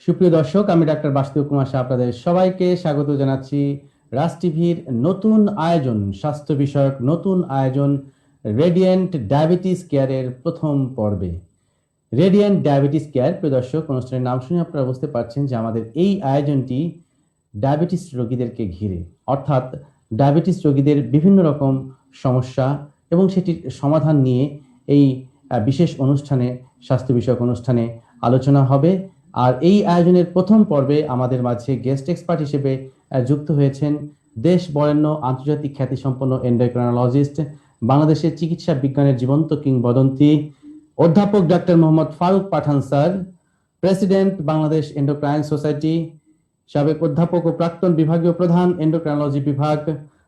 সুপ্রিয় দর্শক, আমি ডাক্তার বাসুদেব কুমার শাহ আপনাদের সবাইকে স্বাগত জানাচ্ছি রাজ টিভির নতুন আয়োজন, স্বাস্থ্য বিষয়ক নতুন আয়োজন রেডিয়েন্ট ডায়াবেটিস কেয়ারের প্রথম পর্বে। রেডিয়েন্ট ডায়াবেটিস কেয়ার, প্রিয় দর্শক, অনুষ্ঠানের নাম শুনে আপনারা বুঝতে পারছেন যে আমাদের এই আয়োজনটি ডায়াবেটিস রোগীদেরকে ঘিরে, অর্থাৎ ডায়াবেটিস রোগীদের বিভিন্ন রকম সমস্যা এবং সেটির সমাধান নিয়ে এই বিশেষ অনুষ্ঠানে, স্বাস্থ্য বিষয়ক অনুষ্ঠানে আলোচনা হবে। আর এই আয়োজনের প্রথম পর্বে আমাদের মাঝে গেস্ট এক্সপার্ট হিসেবে যুক্ত হয়েছেন দেশ বরেণ্য আন্তর্জাতিক খ্যাতিসম্পন্ন এন্ডোক্রাইনোলজিস্ট, বাংলাদেশের চিকিৎসা বিজ্ঞানের জীবন্ত কিংবদন্তি অধ্যাপক doctor Mohammad Faruk Pathan sir, president Bangladesh endocrine society, সাবেক অধ্যাপক ও প্রাক্তন বিভাগীয় প্রধান এন্ডোক্রাইনোলজি বিভাগ,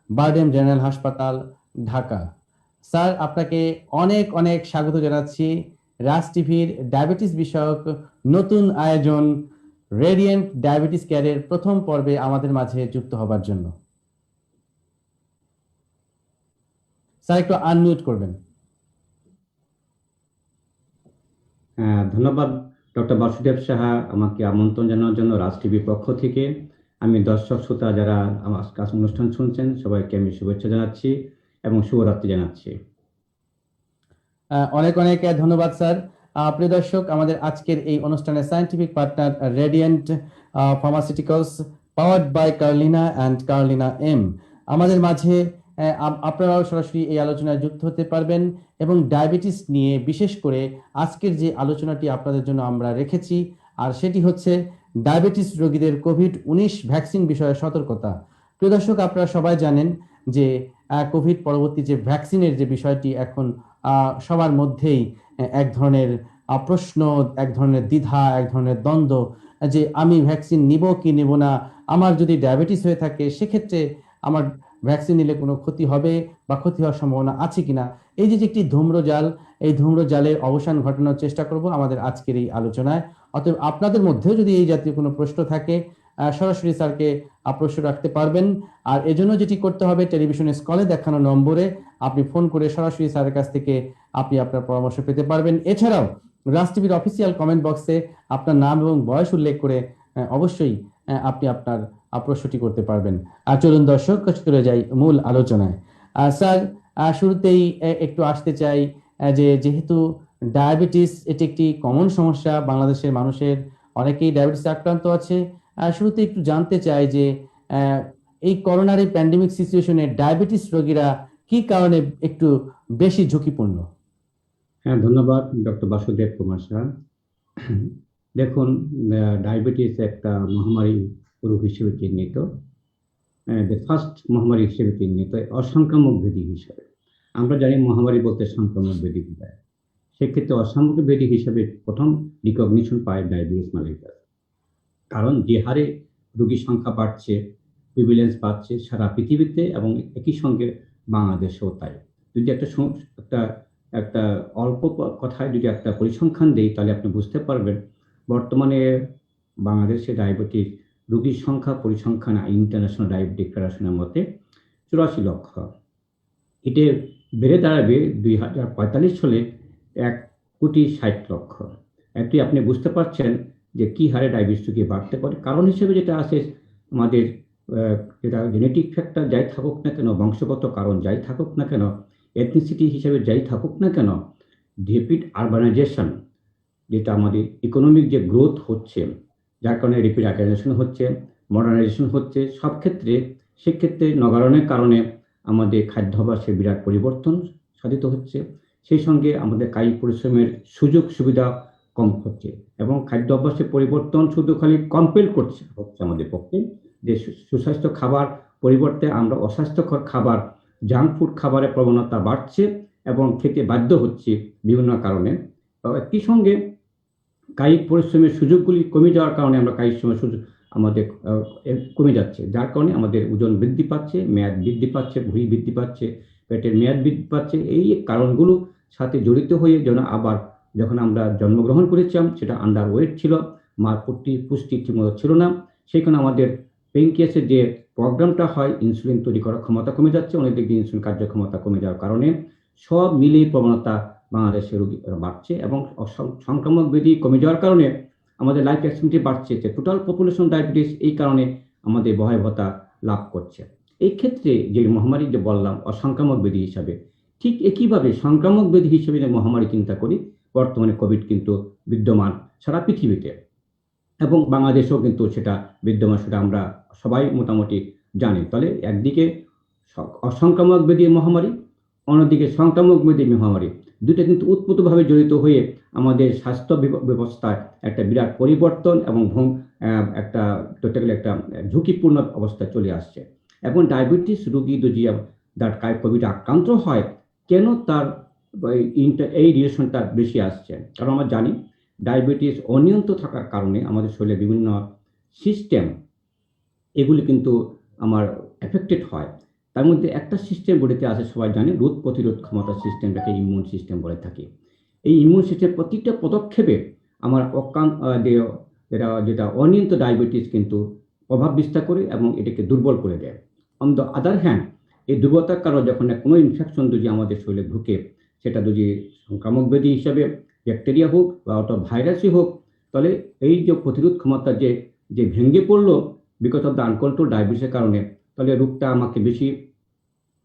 বারডেম জেনারেল হাসপাতাল, ঢাকা। স্যার, আপনাকে অনেক অনেক স্বাগত জানাচ্ছি রাজ টিভির ডায়াবেটিস বিষয়ক নতুন আয়োজন রেডিয়েন্ট ডায়াবেটিস কেয়ারের প্রথম পর্বে আমাদের মাঝে যুক্ত হবার জন্য। স্যার, একটু আনমিউট করবেন। ধন্যবাদ ডক্টর বাসুদেব সাহা, আমাকে আমন্ত্রণ জানানোর জন্য রাজ টিভির পক্ষ থেকে। আমি দর্শক শ্রোতা যারা আমার কাছে অনুষ্ঠান শুনছেন সবাইকে আমি শুভেচ্ছা জানাচ্ছি এবং শুভরাত্রি জানাচ্ছি। অনেক অনেক ধন্যবাদ স্যার। প্রিয় দর্শক, আমাদের আজকের এই অনুষ্ঠানের scientific partner Radiant Pharmaceuticals, powered by Carlina and Carlina M. আমাদের মাঝে আপনারাও সরাসরি এই আলোচনায় যুক্ত হতে পারবেন এবং ডায়াবেটিস নিয়ে বিশেষ করে আজকের যে আলোচনাটি আপনাদের জন্য আমরা রেখেছি, আর সেটি হচ্ছে ডায়াবেটিস রোগীদের কোভিড-19 ভ্যাকসিন বিষয়ে সতর্কতা। প্রিয় দর্শক, আপনারা সবাই জানেন যে কোভিড পরবর্তী যে ভ্যাকসিনের যে বিষয়টি এখন সবার মধ্যেই এক ধরনের প্রশ্ন, এক ধরনের দ্বিধা, এক ধরনের দ্বন্দ্ব, যে আমি ভ্যাকসিন নিব কি নিব না, আমার যদি ডায়াবেটিস হয়ে থাকে সেক্ষেত্রে আমার ভ্যাকসিন নিলে কোনো ক্ষতি হবে বা ক্ষতি হওয়ার সম্ভাবনা আছে কিনা। এই যে একটি ধূম্রজাল, এই ধূম্রজালের অবসান ঘটানোর চেষ্টা করব আমাদের আজকের এই আলোচনায়। অতএব আপনাদের মধ্যেও যদি এই জাতীয় কোনো প্রশ্ন থাকে সরাসরি স্যারকে প্রশ্ন রাখতে পারবেন। আর এজন্য যেটি করতে হবে, টেলিভিশনের স্ক্রিনে দেখানো নম্বরে আপনি ফোন করে সরাসরি স্যারের কাছ থেকে আপনি আপনার পরামর্শ পেতে পারবেন। এছাড়াও রাজ টিভির অফিসিয়াল কমেন্ট বক্সে আপনার নাম এবং বয়স উল্লেখ করে অবশ্যই আপনি আপনার প্রশ্নটি করতে পারবেন। আর চলুন দর্শক, চলে যাই মূল আলোচনায়। স্যার, শুরুতেই একটু আসতে চাই যে যেহেতু ডায়াবেটিস এটি একটি কমন সমস্যা, বাংলাদেশের মানুষের অনেকেই ডায়াবেটিসে আক্রান্ত আছে। শুরুতে একটু জানতে চাই যে এই করোনার এই প্যান্ডেমিক সিচুয়েশনে ডায়াবেটিস রোগীরা কি কারণে একটু বেশি ঝুঁকিপূর্ণ? হ্যাঁ, ধন্যবাদ ডক্টর বাসুদেব কুমার শাহ। দেখুন, ডায়াবেটিস একটা মহামারী রোগ হিসেবে চিহ্নিত, ফার্স্ট মহামারী হিসেবে চিহ্নিত, অসংক্রামক ব্যাধি হিসেবে। আমরা জানি মহামারী বলতে সংক্রামক ব্যাধি বোঝায়, সেক্ষেত্রে অসংক্রামক ব্যাধি হিসেবে প্রথম রিকগনিশন পায় ডায়াবেটিস মালিকাস। কারণ যে হারে রোগীর সংখ্যা বাড়ছে, প্রিভিলেন্স বাড়ছে সারা পৃথিবীতে এবং একই সঙ্গে বাংলাদেশেও তাই। যদি একটা একটা অল্প কথায় যদি একটা পরিসংখ্যান দেই তাহলে আপনি বুঝতে পারবেন বর্তমানে বাংলাদেশে ডায়াবেটিস রোগীর সংখ্যা পরিসংখ্যান ইন্টারন্যাশনাল ডায়াবেটিক ফেডারেশনের মতে 84 লক্ষ। এটি বেড়ে দাঁড়াবে 2045 সালে 1,60,00,000। এটি আপনি বুঝতে পারছেন যে কি হারে ডায়াবেটিস রোগী বাড়তে পারে। কারণ হিসেবে যেটা আছে আমাদের যেটা জেনেটিক ফ্যাক্টর যাই থাকুক না কেন, বংশগত কারণ যাই থাকুক না কেন, এথনিসিটি হিসেবে যাই থাকুক না কেন, রেপিড আরবানাইজেশন, যেটা আমাদের ইকোনমিক যে গ্রোথ হচ্ছে, যার কারণে রেপিড আরবানাইজেশন হচ্ছে, মডার্নাইজেশন হচ্ছে, সব ক্ষেত্রে সেক্ষেত্রে নগরায়নের কারণে আমাদের খাদ্যাভ্যাসে বিরাট পরিবর্তন সাধিত হচ্ছে। সেই সঙ্গে আমাদের কায়িক পরিশ্রমের সুযোগ সুবিধা কম হচ্ছে এবং খাদ্যাভ্যাসের পরিবর্তন শুধু খালি কম্পেল হচ্ছে আমাদের পক্ষে, যে সুস্বাস্থ্য খাবার পরিবর্তে আমরা অস্বাস্থ্যকর খাবার, জাঙ্ক ফুড খাবারের প্রবণতা বাড়ছে এবং খেতে বাধ্য হচ্ছে বিভিন্ন কারণে। একই সঙ্গে কায়িক পরিশ্রমের সুযোগগুলি কমে যাওয়ার কারণে আমরা কায়িক শ্রমের সুযোগ আমাদের কমে যাচ্ছে, যার কারণে আমাদের ওজন বৃদ্ধি পাচ্ছে, মেয়াদ বৃদ্ধি পাচ্ছে, ভুঁড়ি বৃদ্ধি পাচ্ছে, পেটের মেয়াদ বৃদ্ধি পাচ্ছে। এই কারণগুলো সাথে জড়িত হয়ে যেন আবার যখন আমরা জন্মগ্রহণ করেছিলাম সেটা আন্ডার ওয়েট ছিল, মার পুষ্টি ঠিকমতো ছিল না, সেখানে আমাদের পেনক্রিয়াসের যে প্রোগ্রামটা হয় ইনসুলিন তৈরি করার ক্ষমতা কমে যাচ্ছে, অনেক দিক দিয়ে ইনসুলিন কার্যক্ষমতা কমে যাওয়ার কারণে সব মিলিয়ে প্রবণতা বাংলাদেশের রোগী বাড়ছে এবং সংক্রামক ব্যাধি কমে যাওয়ার কারণে আমাদের লাইফ এক্সপেক্টেন্সি বাড়ছে, যে টোটাল পপুলেশন ডায়াবেটিস এই কারণে আমাদের ভয়াবহতা লাভ করছে। এই ক্ষেত্রে যে মহামারী যে বললাম অসংক্রামক ব্যাধি হিসাবে, ঠিক একইভাবে সংক্রামক ব্যাধি হিসেবে যে মহামারী চিন্তা করি, বর্তমানে কোভিড কিন্তু বিদ্যমান সারা পৃথিবীতে, এবং বাংলাদেশেও কিন্তু সেটা বিদ্যমান, সেটা আমরা সবাই মোটামুটি জানি। তাহলে একদিকে অসংক্রামক ব্যাধি মহামারী, অন্যদিকে সংক্রামক ব্যাধি মহামারী, দুটো কিন্তু উৎপত্তিভাবে জড়িত হয়ে আমাদের স্বাস্থ্য ব্যবস্থায় একটা বিরাট পরিবর্তন এবং একটা ধরতে গেলে একটা ঝুঁকিপূর্ণ অবস্থায় চলে আসছে। এবং ডায়াবেটিস রোগী যদি তার কোভিড আক্রান্ত হয়, কেন তার এই রিলেশনটা বেশি আসছে? কারণ আমরা জানি ডায়াবেটিস অনিয়ন্ত্রিত থাকার কারণে আমাদের শরীরে বিভিন্ন সিস্টেম এগুলি কিন্তু আমার এফেক্টেড হয়। তার মধ্যে একটা সিস্টেম বডিতে আছে, সবাই জানে, রোগ প্রতিরোধ ক্ষমতা সিস্টেম, যাকে ইমিউন সিস্টেম বলে থাকি। এই ইমিউন সিস্টেম প্রতিটা পদক্ষেপে আমার যেটা অনিয়ন্ত্রিত ডায়াবেটিস কিন্তু প্রভাব বিস্তার করে এবং এটাকে দুর্বল করে দেয়। অন দ্য আদার হ্যান্ড, এই দুর্বলতার কারণে যখন কোনো ইনফেকশন যদি আমাদের শরীরে ঢুকে, সেটা যদি সংক্রামক ব্যাধি হিসাবে ব্যাকটেরিয়া হোক বা অথবা ভাইরাসই হোক, তাহলে এই যে প্রতিরোধ ক্ষমতা যে ভেঙে পড়লো বিকজ অফ দ্য আনকন্ট্রোল ডায়াবেটিসের কারণে, তাহলে রোগটা আমাকে বেশি,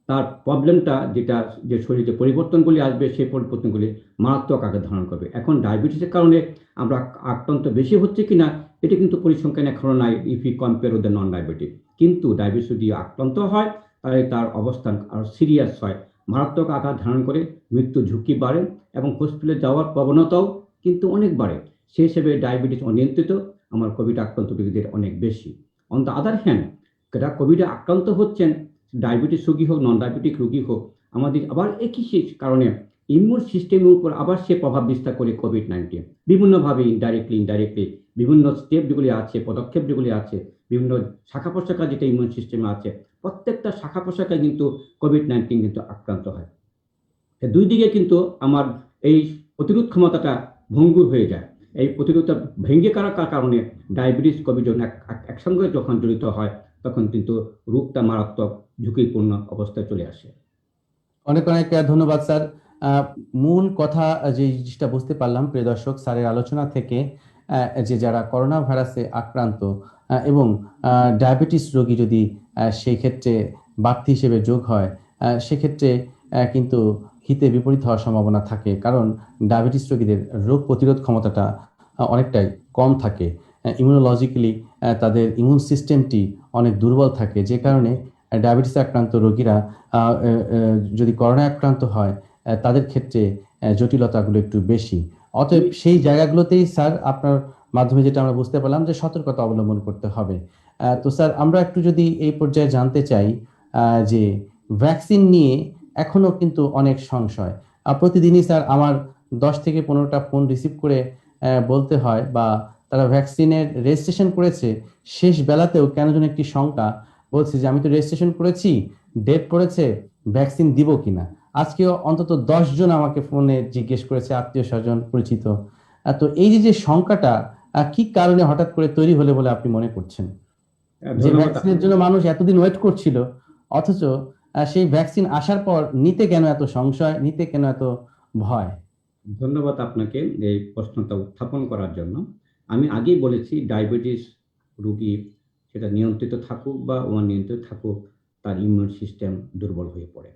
তার প্রবলেমটা যেটা, যে শরীরে যে পরিবর্তনগুলি আসবে, সেই পরিবর্তনগুলি মারাত্মক আকার ধারণ করবে। এখন ডায়াবেটিসের কারণে আমরা আক্রান্ত বেশি হচ্ছে কিনা, এটা কিন্তু পরিসংখ্যান এখনো নাই if you compare with the non diabetic. কিন্তু ডায়াবেটিস যদি আক্রান্ত হয়, তাহলে তার অবস্থান আরও সিরিয়াস হয়, মারাত্মক আকার ধারণ করে, মৃত্যু ঝুঁকি বাড়ে এবং হসপিটালে যাওয়ার প্রবণতাও কিন্তু অনেক বাড়ে। সেই হিসেবে ডায়াবেটিস অনিয়ন্ত্রিত আমার কোভিড আক্রান্ত রোগীদের অনেক বেশি। অন দ্য আদার হ্যান্ড, যারা কোভিডে আক্রান্ত হচ্ছেন, ডায়াবেটিস রোগী হোক, নন ডায়াবেটিক রোগী হোক, আমাদের আবার একই কারণে ইমিউন সিস্টেমের উপর আবার সে প্রভাব বিস্তার করে কোভিড-19 বিভিন্নভাবে, ইনডাইরেক্টলি বিভিন্ন স্টেপ যেগুলি আছে, পদক্ষেপ যেগুলি আছে, বিভিন্ন শাখা প্রশাখা যেটা ইমিউন সিস্টেমে আছে, প্রত্যেকটা শাখা প্রশাখায় কিন্তু কোভিড-19 কিন্তু আক্রান্ত হয়। দুই দিকে কিন্তু আমার এই প্রতিরোধ ক্ষমতাটা ভঙ্গুর হয়ে যায়। এই প্রতিরোধটা ভেঙে করার কারণে ডায়াবেটিস কোভিড একসঙ্গে যখন জড়িত হয়, তখন কিন্তু রোগটা মারাত্মক ঝুঁকিপূর্ণ অবস্থায় চলে আসে। অনেক অনেক ধন্যবাদ স্যার। মূল কথা যে জিনিসটা বুঝতে পারলাম প্রিয় দর্শক, স্যারের আলোচনা থেকে, যে যারা করোনা ভাইরাসে আক্রান্ত এবং ডায়াবেটিস রোগী যদি সেই ক্ষেত্রে বাড়তি হিসেবে যোগ হয়, সেক্ষেত্রে কিন্তু হিতে বিপরীত হওয়ার সম্ভাবনা থাকে, কারণ ডায়াবেটিস রোগীদের রোগ প্রতিরোধ ক্ষমতাটা অনেকটাই কম থাকে। ইমিউনোলজিক্যালি তাদের ইমিউন সিস্টেমটি অনেক দুর্বল থাকে, যে কারণে ডায়াবেটিস আক্রান্ত রোগীরা যদি করোনা আক্রান্ত হয়, তাদের ক্ষেত্রে জটিলতাগুলো একটু বেশি। অতএব সেই জায়গাগুলোতেই স্যার আপনার মাধ্যমে যেটা আমরা বুঝতে পারলাম যে সতর্কতা অবলম্বন করতে হবে। তো স্যার, আমরা একটু যদি এই পর্যায়ে জানতে চাই যে ভ্যাকসিন নিয়ে এখনো কিন্তু অনেক সংশয়। প্রতিদিনই স্যার আমার 10 থেকে 15টা ফোন রিসিভ করে বলতে হয়, বা তারা ভ্যাকসিনের রেজিস্ট্রেশন করেছে, শেষ বেলাতেও কেন যেন একটি শঙ্কা, বলছি যে আমি তো রেজিস্ট্রেশন করেছি, ডেট পড়েছে, ভ্যাকসিন দিব কিনা। আজকে অন্তত 10 জন আমাকে ফোনে জিজ্ঞেস করেছে, আত্মীয় স্বজন পরিচিত। তো এই যে সংখ্যাটা কি কারণে হঠাৎ করে তৈরি হলে বলে আপনি মনে করছেন? যে ধন্যবাদ। ভ্যাকসিনের জন্য মানুষ এতদিন ওয়েট করছিল, অথচ সেই ভ্যাকসিন আসার পর নিতে কেন এত সংশয়, নিতে কেন এত ভয়? ধন্যবাদ আপনাকে এই প্রশ্নটা উত্থাপন করার জন্য। আমি আগেই বলেছি, ডায়াবেটিস রোগী সেটা নিয়ন্ত্রিত থাকুক বা অনিয়ন্ত্রিত থাকুক, তার ইমিউন সিস্টেম দুর্বল হয়ে পড়ে,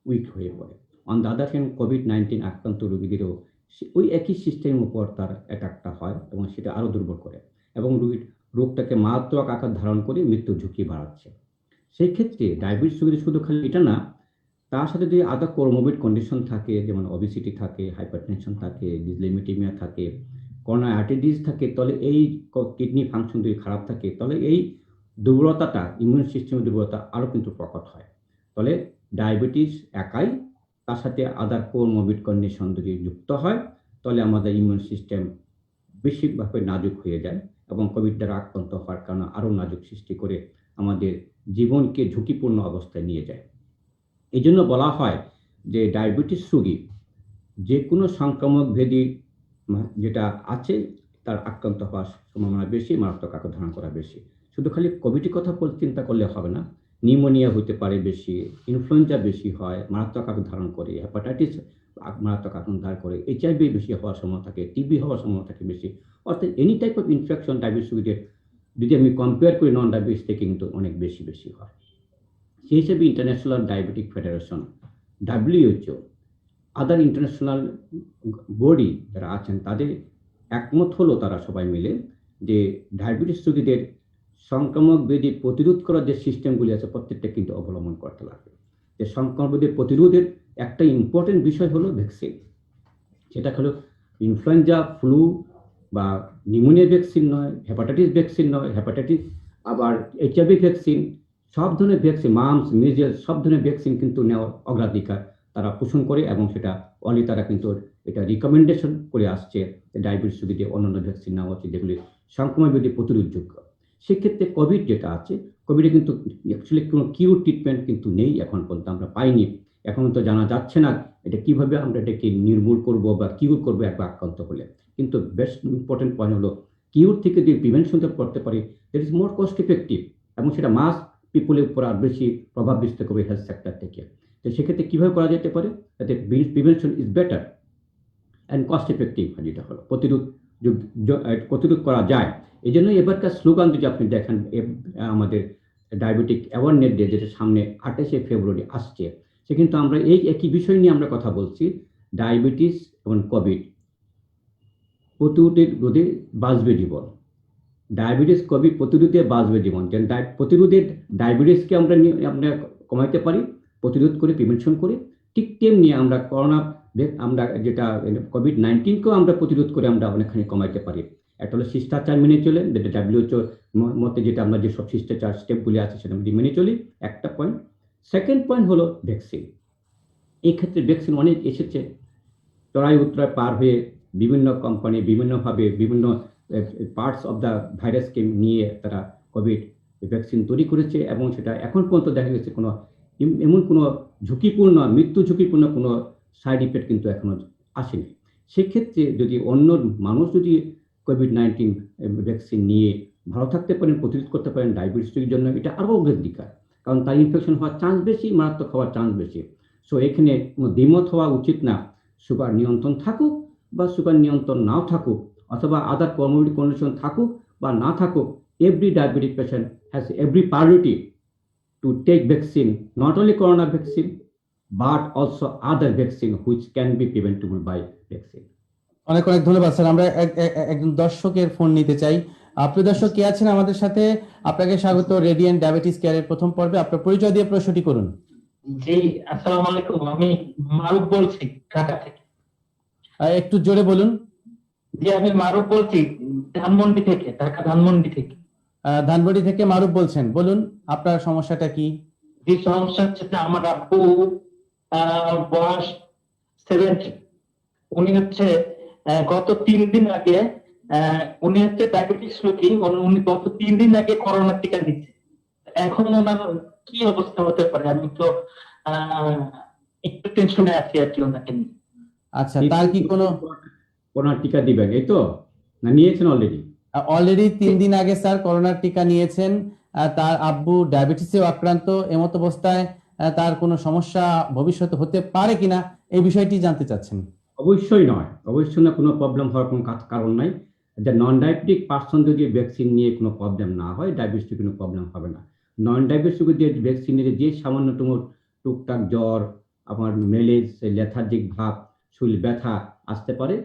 উইক হয়ে পড়ে। On the other hand, COVID-19 আক্রান্ত রোগীদেরও ওই একই সিস্টেমের উপর তার অ্যাটাকটা হয় এবং সেটা আরও দুর্বল করে এবং রোগটাকে মারাত্মক আকার ধারণ করে মৃত্যুর ঝুঁকি বাড়াচ্ছে। সেই ক্ষেত্রে ডায়াবেটিস রোগীদের শুধু খালি এটা না, তার সাথে যদি আদার কোমরবিড কন্ডিশন থাকে, যেমন ওবেসিটি থাকে, হাইপারটেনশন থাকে, ডিসলিপিডিমিয়া থাকে, করোনারি আর্টারি ডিজিজ থাকে, তাহলে এই কিডনি ফাংশন যদি খারাপ থাকে, তাহলে এই দুর্বলতাটা, ইমিউন সিস্টেমের দুর্বলতা আরও কিন্তু প্রকট হয়। তাহলে ডায়াবেটিস একাই, তার সাথে আদার কোমরবিড কন্ডিশন যদি যুক্ত হয়, তাহলে আমাদের ইমিউন সিস্টেম বেশিরভাবে নাজুক হয়ে যায় এবং কোভিড দ্বারা আক্রান্ত হওয়ার কারণে আরও নাজুক সৃষ্টি করে আমাদের জীবনকে ঝুঁকিপূর্ণ অবস্থায় নিয়ে যায়। এই জন্য বলা হয় যে ডায়াবেটিস রোগী যে কোনো সংক্রামক ব্যাধি যেটা আছে, তার আক্রান্ত হওয়ার সম্ভাবনা বেশি, মারাত্মক আকার ধারণ করা বেশি। শুধু খালি কোভিডের কথা চিন্তা করলে হবে না, নিউমোনিয়া হতে পারে বেশি, ইনফ্লুয়েঞ্জা বেশি হয়, মারাত্মক আকার ধারণ করে, হেপাটাইটিস মারাত্মক আকার ধারণ করে, এইচআইভি বেশি হওয়ার সম্ভাবনা থাকে, টিবি হওয়ার সম্ভাবনা থাকে বেশি। অর্থাৎ any type of infection diabetes রোগীদের যদি আমি কম্পেয়ার করি নন ডায়াবেটিস থেকে কিন্তু অনেক বেশি বেশি হয়। সেই হিসেবে international diabetic federation, WHO, other international body যারা আছেন তাদের একমত হলো তারা সবাই মিলে যে ডায়াবেটিস রোগীদের সংক্রামক ব্যাধি প্রতিরোধ করার যে সিস্টেমগুলি আছে প্রত্যেকটা কিন্তু অবলম্বন করতে লাগবে। যে সংক্রামক ব্যাধি প্রতিরোধের একটা ইম্পর্টেন্ট বিষয় হলো ভ্যাকসিন। সেটা হলো ইনফ্লুয়েঞ্জা, ফ্লু বা নিউমোনিয়া ভ্যাকসিন নয়, হেপাটাইটিস ভ্যাকসিন নয়, হেপাটাইটিস আবার এইচআইভি ভ্যাকসিন, সব ধরনের ভ্যাকসিন, মাম্পস, মিজেলস, সব ধরনের ভ্যাকসিন কিন্তু নেওয়ার অগ্রাধিকার তারা পোষণ করে এবং সেটা অলি তারা কিন্তু এটা রিকমেন্ডেশন করে আসছে ডায়াবেটিস রোগীদের অন্যান্য ভ্যাকসিন নেওয়া উচিত যেগুলি সংক্রমণ ব্যাধি প্রতিরোধযোগ্য। সেক্ষেত্রে কোভিড যেটা আছে, কোভিডে কিন্তু অ্যাকচুয়ালি কোনো কিউর ট্রিটমেন্ট কিন্তু নেই, এখন পর্যন্ত আমরা পাইনি। এখন তো জানা যাচ্ছে না এটা কিভাবে আমরা এটাকে নির্মূল করব বা কিউর করবো একবার আক্রান্ত হলে। কিন্তু বেস্ট ইম্পর্টেন্ট পয়েন্ট হলো কিউর থেকে যদি প্রিভেনশন করতে পারি that is more cost effective, এবং সেটা মাস পিপলের উপর আর বেশি প্রভাব বিস্তার করবে হেলথ সেক্টর থেকে। তো সেক্ষেত্রে কীভাবে করা যেতে পারে যাতে prevention is better and cost effective, যেটা হলো প্রতিরোধ করা যায়। এই জন্যই এবারকার স্লোগান যদি আপনি দেখেন আমাদের ডায়াবেটিক অ্যাওয়ারনেস ডে যেটা সামনে 28শে ফেব্রুয়ারি আসছে, সে কিন্তু আমরা এই একই বিষয় নিয়ে আমরা কথা বলছি, ডায়াবেটিস এবং কোভিড প্রতিরোধে বাঁচবে জীবন। ডায়াবেটিস কোভিড প্রতিরোধে বাঁচবে জীবন। যেন প্রতিরোধে ডায়াবেটিসকে আমরা কমাইতে পারি প্রতিরোধ করে, প্রিভেনশন করে, ঠিক তেমনি আমরা আমরা যেটা কোভিড-19কেও আমরা প্রতিরোধ করে আমরা অনেকখানি কমাইতে পারি। একটা হলো শিষ্টাচার মেনে চলে, যেটা WHO মতে যেটা আমরা যেসব শিষ্টাচার স্টেপগুলি আছে সেটা আমরা মেনে চলি, একটা পয়েন্ট। সেকেন্ড পয়েন্ট হলো ভ্যাকসিন। এই ক্ষেত্রে ভ্যাকসিন অনেক এসেছে, চড়াই উত্তরায় পার হয়ে বিভিন্ন কোম্পানি বিভিন্নভাবে বিভিন্ন পার্টস অফ দ্য ভাইরাসকে নিয়ে তারা কোভিড ভ্যাকসিন তৈরি করেছে, এবং সেটা এখন পর্যন্ত দেখা গেছে কোনো এমন কোনো ঝুঁকিপূর্ণ, মৃত্যু ঝুঁকিপূর্ণ কোনো সাইড ইফেক্ট কিন্তু এখনো আসেনি। সেক্ষেত্রে যদি অন্য মানুষ যদি কোভিড-19 ভ্যাকসিন নিয়ে ভালো থাকতে পারেন, প্রতিরোধ করতে পারেন, ডায়াবেটিসের জন্য এটা আরও অগ্রাধিকার, কারণ তার ইনফেকশন হওয়ার চান্স বেশি, মারাত্মক হওয়ার চান্স বেশি। সো এখানে কোনো দ্বিমত হওয়া উচিত না। সুগার নিয়ন্ত্রণ থাকুক বা সুগার নিয়ন্ত্রণ নাও থাকুক, অথবা আদার কমোডিটি কন্ডিশন থাকুক বা না থাকুক, every diabetic patient has every priority to take vaccine, not only corona vaccine, but also other vaccine which can be preventable by vaccine. অনেক অনেক ধন্যবাদ স্যার। আমরা একজন দর্শকের ফোন নিতে চাই। প্রিয় দর্শক কে আছেন আমাদের সাথে? আপনাকে স্বাগত রেডিয়েন্ট ডায়াবেটিস কেয়ারের প্রথম পর্বে। আপনার পরিচয় দিয়ে প্রশ্নটি করুন। জি, আসসালামু আলাইকুম। আমি মারুফ বলছি ঢাকা থেকে। একটু জোরে বলুন। জি, আমি মারুফ বলছি ধানমন্ডি থেকে, ঢাকা ধানমন্ডি থেকে। ধানবাড়ি থেকে মারুফ বলছেন, বলুন আপনার সমস্যাটা কি? যে সমস্যা হচ্ছে যে আমার আব্বু বয়স 70, উনি হচ্ছে গত 3 দিন আগে উনি হচ্ছে ডায়াবেটিস রোগী, উনি গত 3 দিন আগে করোনার টিকা দিচ্ছে। এখন ওনার কি অবস্থা হতে পারে? আমি তো একটু টেনশনে আছি আর কি ওনাকে নিয়ে। আচ্ছা, তার কি কোনো করোনার টিকা দিবেন এই তো, না নিয়েছেন অলরেডি? অলরেডি 3 দিন আগে স্যার করোনার টিকা নিয়েছেন। তার আব্বু ডায়াবেটিসেও আক্রান্ত। এমত অবস্থায় তার কোনো সমস্যা ভবিষ্যতে হতে পারে কিনা এই বিষয়টি জানতে চাচ্ছেন। অবশ্যই নয়, অবশ্যই না, কোনো প্রবলেম হওয়ার কোনো কারণ নাই। যে নন ডায়াবেটিক পার্সন যদি ভ্যাকসিন নিয়ে কোনো প্রবলেম না হয়, ডায়াবেটিসের কোনো প্রবলেম হবে না। নন ডায়াবেটিস রোগীদের ভ্যাকসিন নিয়ে যে সামান্যতম টুকটাক জ্বর, আমার মেলেজ, লেথার্জিক ভাব, শরীর ব্যথা আসতে পারে,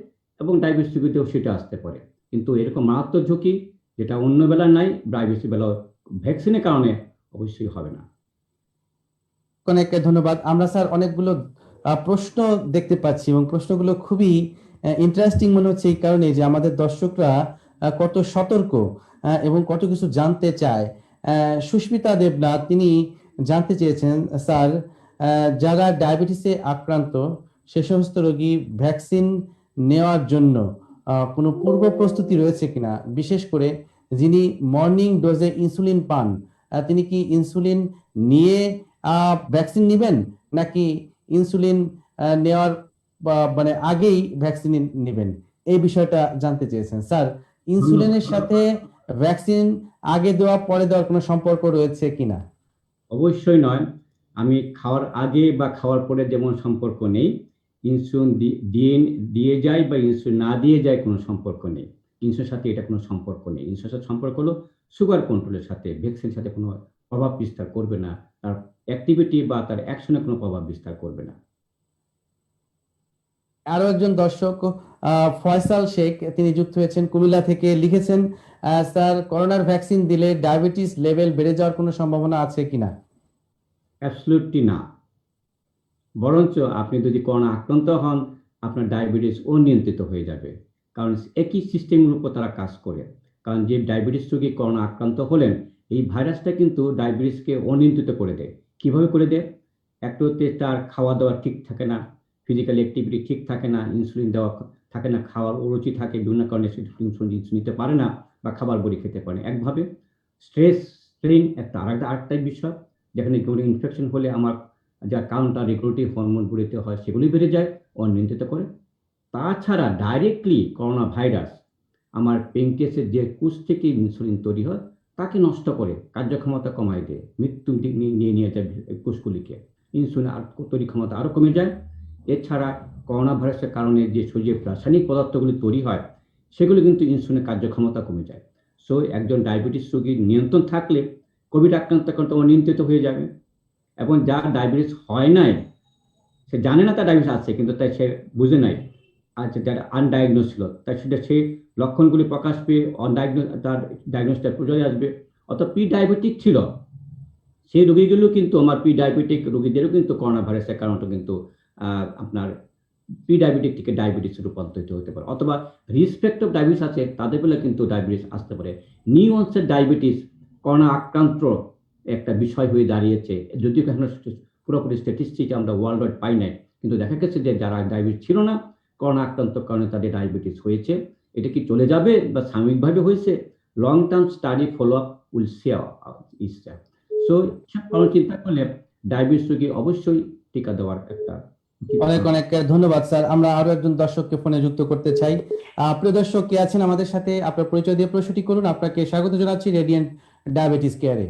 এবং ডায়াবেটিস রোগীতেও সেটা আসতে পারে। কিন্তু এরকম মারাত্মক ঝুঁকি যেটা অন্য বেলা নাই, ডায়াবেটিস বেলা ভ্যাকসিনের কারণে অবশ্যই হবে না। অনেক ধন্যবাদ। আমরা স্যার অনেকগুলো প্রশ্ন দেখতে পাচ্ছি, এবং প্রশ্নগুলো খুবই ইন্টারেস্টিং মনে হচ্ছে এই কারণে যে আমাদের দর্শকরা কত সতর্ক এবং কত কিছু জানতে চায়। সুস্মিতা দেবনাথ তিনি জানতে চেয়েছেন, স্যার যারা ডায়াবেটিসে আক্রান্ত সে সমস্ত রোগী ভ্যাকসিন নেওয়ার জন্য কোনো পূর্ব প্রস্তুতি রয়েছে কিনা, বিশেষ করে যিনি মর্নিং ডোজে ইনসুলিন পান তিনি কি ইনসুলিন নিয়ে ভ্যাকসিন নেবেন, নাকি ইনসুলিন নেওয়ার মানে আগেই ভ্যাকসিন নেবেন? এই বিষয়টা জানতে চেয়েছেন। স্যার ইনসুলিনের সাথে ভ্যাকসিন আগে দেওয়া পরে দেওয়ার কোনো সম্পর্ক রয়েছে কিনা? অবশ্যই নয়। আমি খাওয়ার আগে বা খাওয়ার পরে যেমন সম্পর্ক নেই, ইনসুলিন দিয়ে দিয়ে যায় বা ইনসুলিন না দিয়ে যায় কোনো সম্পর্ক নেই। ইনসুলিনের সাথে এটা কোনো সম্পর্ক নেই। ইনসুলিনের সাথে সম্পর্ক হলো সুগার কন্ট্রোলের সাথে, ভ্যাকসিনের সাথে কোনো প্রভাব বিস্তার করবে না। তার অ্যাক্টিভিটি বা তার অ্যাকশনে কোনো প্রভাব বিস্তার করবে না। আরো একজন দর্শক ফয়সাল শেখ, তিনি যুক্ত হয়েছেন কুমিল্লা থেকে, লিখেছেন স্যার, করোনার ভ্যাকসিন দিলে ডায়াবেটিস লেভেল বেড়ে যাওয়ার কোনো সম্ভাবনা আছে কিনা? অ্যাবসলিউটলি না। বরঞ্চ আপনি যদি করোনা আক্রান্ত হন, আপনার ডায়াবেটিস অনিয়ন্ত্রিত হয়ে যাবে। কারণ একই সিস্টেমের উপর তারা কাজ করে। কারণ যে ডায়াবেটিস রোগী করোনা আক্রান্ত হলেন, এই ভাইরাসটা কিন্তু ডায়াবেটিসকে অনিয়ন্ত্রিত করে দেয়। কিভাবে করে দেয়? একটা হচ্ছে তার খাওয়া দাওয়া ঠিক থাকে না, ফিজিক্যাল অ্যাক্টিভিটি ঠিক থাকে না, ইনসুলিন দেওয়া থাকে না, খাওয়ার অরুচি থাকে, বিভিন্ন কারণে সে ইনসুলিন নিতে পারে না বা খাবার বড়ি খেতে পারে না। একভাবে স্ট্রেস, স্ট্রেইন একটা আরেকটাই বিষয়, যেখানে কোনো ইনফেকশন হলে আমার যা কাউন্টার রেগুলেটরি হরমোনগুলিতে হয় সেগুলি বেড়ে যায়, অনিয়ন্ত্রিত করে। তাছাড়া ডাইরেক্টলি করোনা ভাইরাস আমার পেনক্রিয়াসের যে কোষ থেকে ইনসুলিন তৈরি হয় তাকে নষ্ট করে, কার্যক্ষমতা কমায় দেয়, মৃত্যু নিয়ে নিয়ে যায় কোষগুলিকে। ইনসুলিন আর তৈরি ক্ষমতা আরও কমে যায়। এছাড়া করোনা ভাইরাসের কারণে যে শরীরে রাসায়নিক পদার্থগুলি তৈরি হয় সেগুলো কিন্তু ইনসুলিনের কার্যক্ষমতা কমে যায়। সো একজন ডায়াবেটিস রোগীর নিয়ন্ত্রণ থাকলে কোভিড আক্রান্ত অনিয়ন্ত্রিত হয়ে যাবে। এবং যার ডায়াবেটিস হয় নাই, সে জানে না তার ডায়াবেটিস আছে, কিন্তু তাই সে বুঝে নাই, আচ্ছা যারা আনডায়াগনোজ ছিল তাই সেটা সে লক্ষণগুলি প্রকাশ পেয়ে তার ডায়াগনোসটা চলে আসবে। অর্থাৎ প্রি ডায়াবেটিক ছিল সেই রোগীগুলো কিন্তু, আমার প্রি ডায়াবেটিক রোগীদেরও কিন্তু করোনা ভাইরাসের কারণটা কিন্তু আপনার প্রি ডায়াবেটিক থেকে ডায়াবেটিসে রূপান্তরিত হতে পারে, অথবা রিসপেক্ট অফ ডায়াবেটিস আছে তাদের বেলা কিন্তু ডায়াবেটিস আসতে পারে। নিউ অনসেট ডায়াবেটিস করোনা আক্রান্ত একটা বিষয় হয়ে দাঁড়িয়েছে, যদিও এখন পুরোপুরি স্ট্যাটিস্টিক আমরা ওয়ার্ল্ড ওয়াইড পাই নাই, কিন্তু দেখা গেছে যে যারা ডায়াবেটিস ছিল না, করোনা আক্রান্ত কারণে তাদের ডায়াবেটিস হয়েছে। এটা কি চলে যাবে বা সাময়িকভাবে হয়েছে? Long term study follow up will say. So কারণ চিন্তা করলে ডায়াবেটিস রোগী অবশ্যই টিকা দেওয়ার একটা অনেক অনেক ধন্যবাদ স্যার। আমরা আরো একজন দর্শককে ফোনে যুক্ত করতে চাই। প্রিয় দর্শক, কে আছেন আমাদের সাথে? আপনার পরিচয় দিয়ে প্রশ্নটি করুন। আপনাকে স্বাগত জানাচ্ছি রেডিয়েন্ট ডায়াবেটিস কেয়ারে।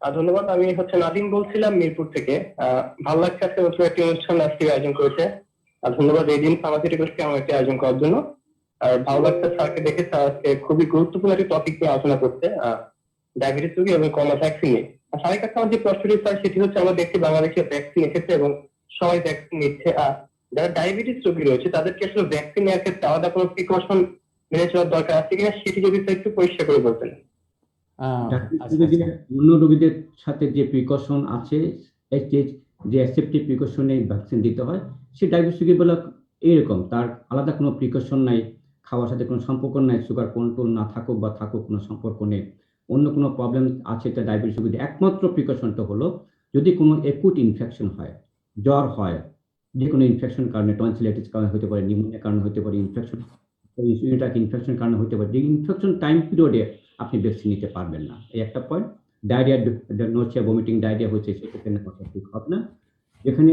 ধন্যবাদ। আমি নাদিম বলছিলাম মিরপুর থেকে। ভালো লাগছে আজকে নতুন একটি অনুষ্ঠান আজকে আয়োজন করেছে। ধন্যবাদ রেডিয়েন্ট ফার্মাসিউটিক্যালসকে আমাকে আয়োজন করার জন্য। আর ভালো লাগছে স্যারকে দেখে, স্যার আজকে খুবই গুরুত্বপূর্ণ একটি টপিক নিয়ে আলোচনা করছে, ডায়াবেটিস রোগী এবং করোনা ভ্যাকসিন নিয়ে। স্যারের কাছে আমার যে প্রশ্নটি স্যার, সেটি হচ্ছে আমরা দেখছি বাংলাদেশে ভ্যাকসিন এসেছে এবং সবাই ভ্যাকসিন নিচ্ছে। যারা ডায়াবেটিস রোগী রয়েছে তাদেরকে আসলে ভ্যাকসিন নেওয়ার ক্ষেত্রে আলাদা কোনো প্রিকশন মেনে চলার দরকার আছে কিনা, সেটি যদি স্যার একটু পরিষ্কার করে বলতেন। অন্য রোগীদের সাথে যে প্রিকশন আছে, যে অ্যাসেপ্টিভ প্রিকশনে ভ্যাকসিন দিতে হয়, সে ডায়াবেটিস রোগী বলে এইরকম, তার আলাদা কোনো প্রিকশন নাই, খাওয়ার সাথে কোনো সম্পর্ক নাই, সুগার কন্ট্রোল না থাকুক বা থাকুক কোনো সম্পর্ক নেই, অন্য কোনো প্রবলেম আছে তা ডায়াবেটিস রোগীদের একমাত্র প্রিকশনটা হলো যদি কোনো একুট ইনফেকশন হয়, জ্বর হয়, যে কোনো ইনফেকশন কারণে, টনসিলাইটিস কারণে হতে পারে, নিউমোনিয়া কারণে হতে পারে, ইনফেকশন কারণে হতে পারে, যে ইনফেকশন টাইম পিরিয়ডে আপনি ভ্যাকসিন নিতে পারবেন না। এই একটা পয়েন্ট। ডায়রিয়া, নোচিয়া, ভমিটিং, ডায়রিয়া হচ্ছে, সেক্ষেত্রে নেওয়া ঠিক হবে না। যেখানে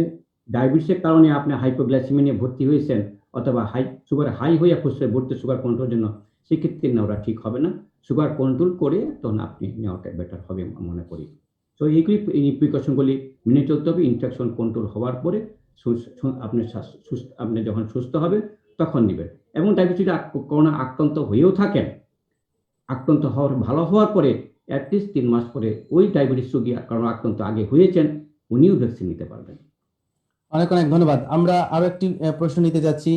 ডায়াবেটিসের কারণে আপনি হাইপোগ্লাইসেমিয়া নিয়ে ভর্তি হয়েছেন, অথবা সুগার হাই হয়ে ফুসফুসে ভর্তি সুগার কন্ট্রোলের জন্য, সেক্ষেত্রে নেওয়াটা ঠিক হবে না। সুগার কন্ট্রোল করে তখন আপনি নেওয়াটা বেটার হবে মনে করি। তো এইগুলি, এই প্রিকশনগুলি মেনে চলতে হবে। ইনফেকশন কন্ট্রোল হওয়ার পরে আপনি যখন সুস্থ হবে তখন নেবেন। এবং ডায়াবেটিস করোনা আক্রান্ত হয়েও থাকেন, আক্রান্ত হওয়ার ভালো হওয়ার পরে অ্যাটলিস্ট 3 মাস পরে ওই ডায়াবেটিস রোগী করোনা আক্রান্ত আগে হয়েছেন, উনিও ভ্যাকসিন নিতে পারবেন। অনেক অনেক ধন্যবাদ। আমরা আরো একটি প্রশ্ন নিতে যাচ্ছি।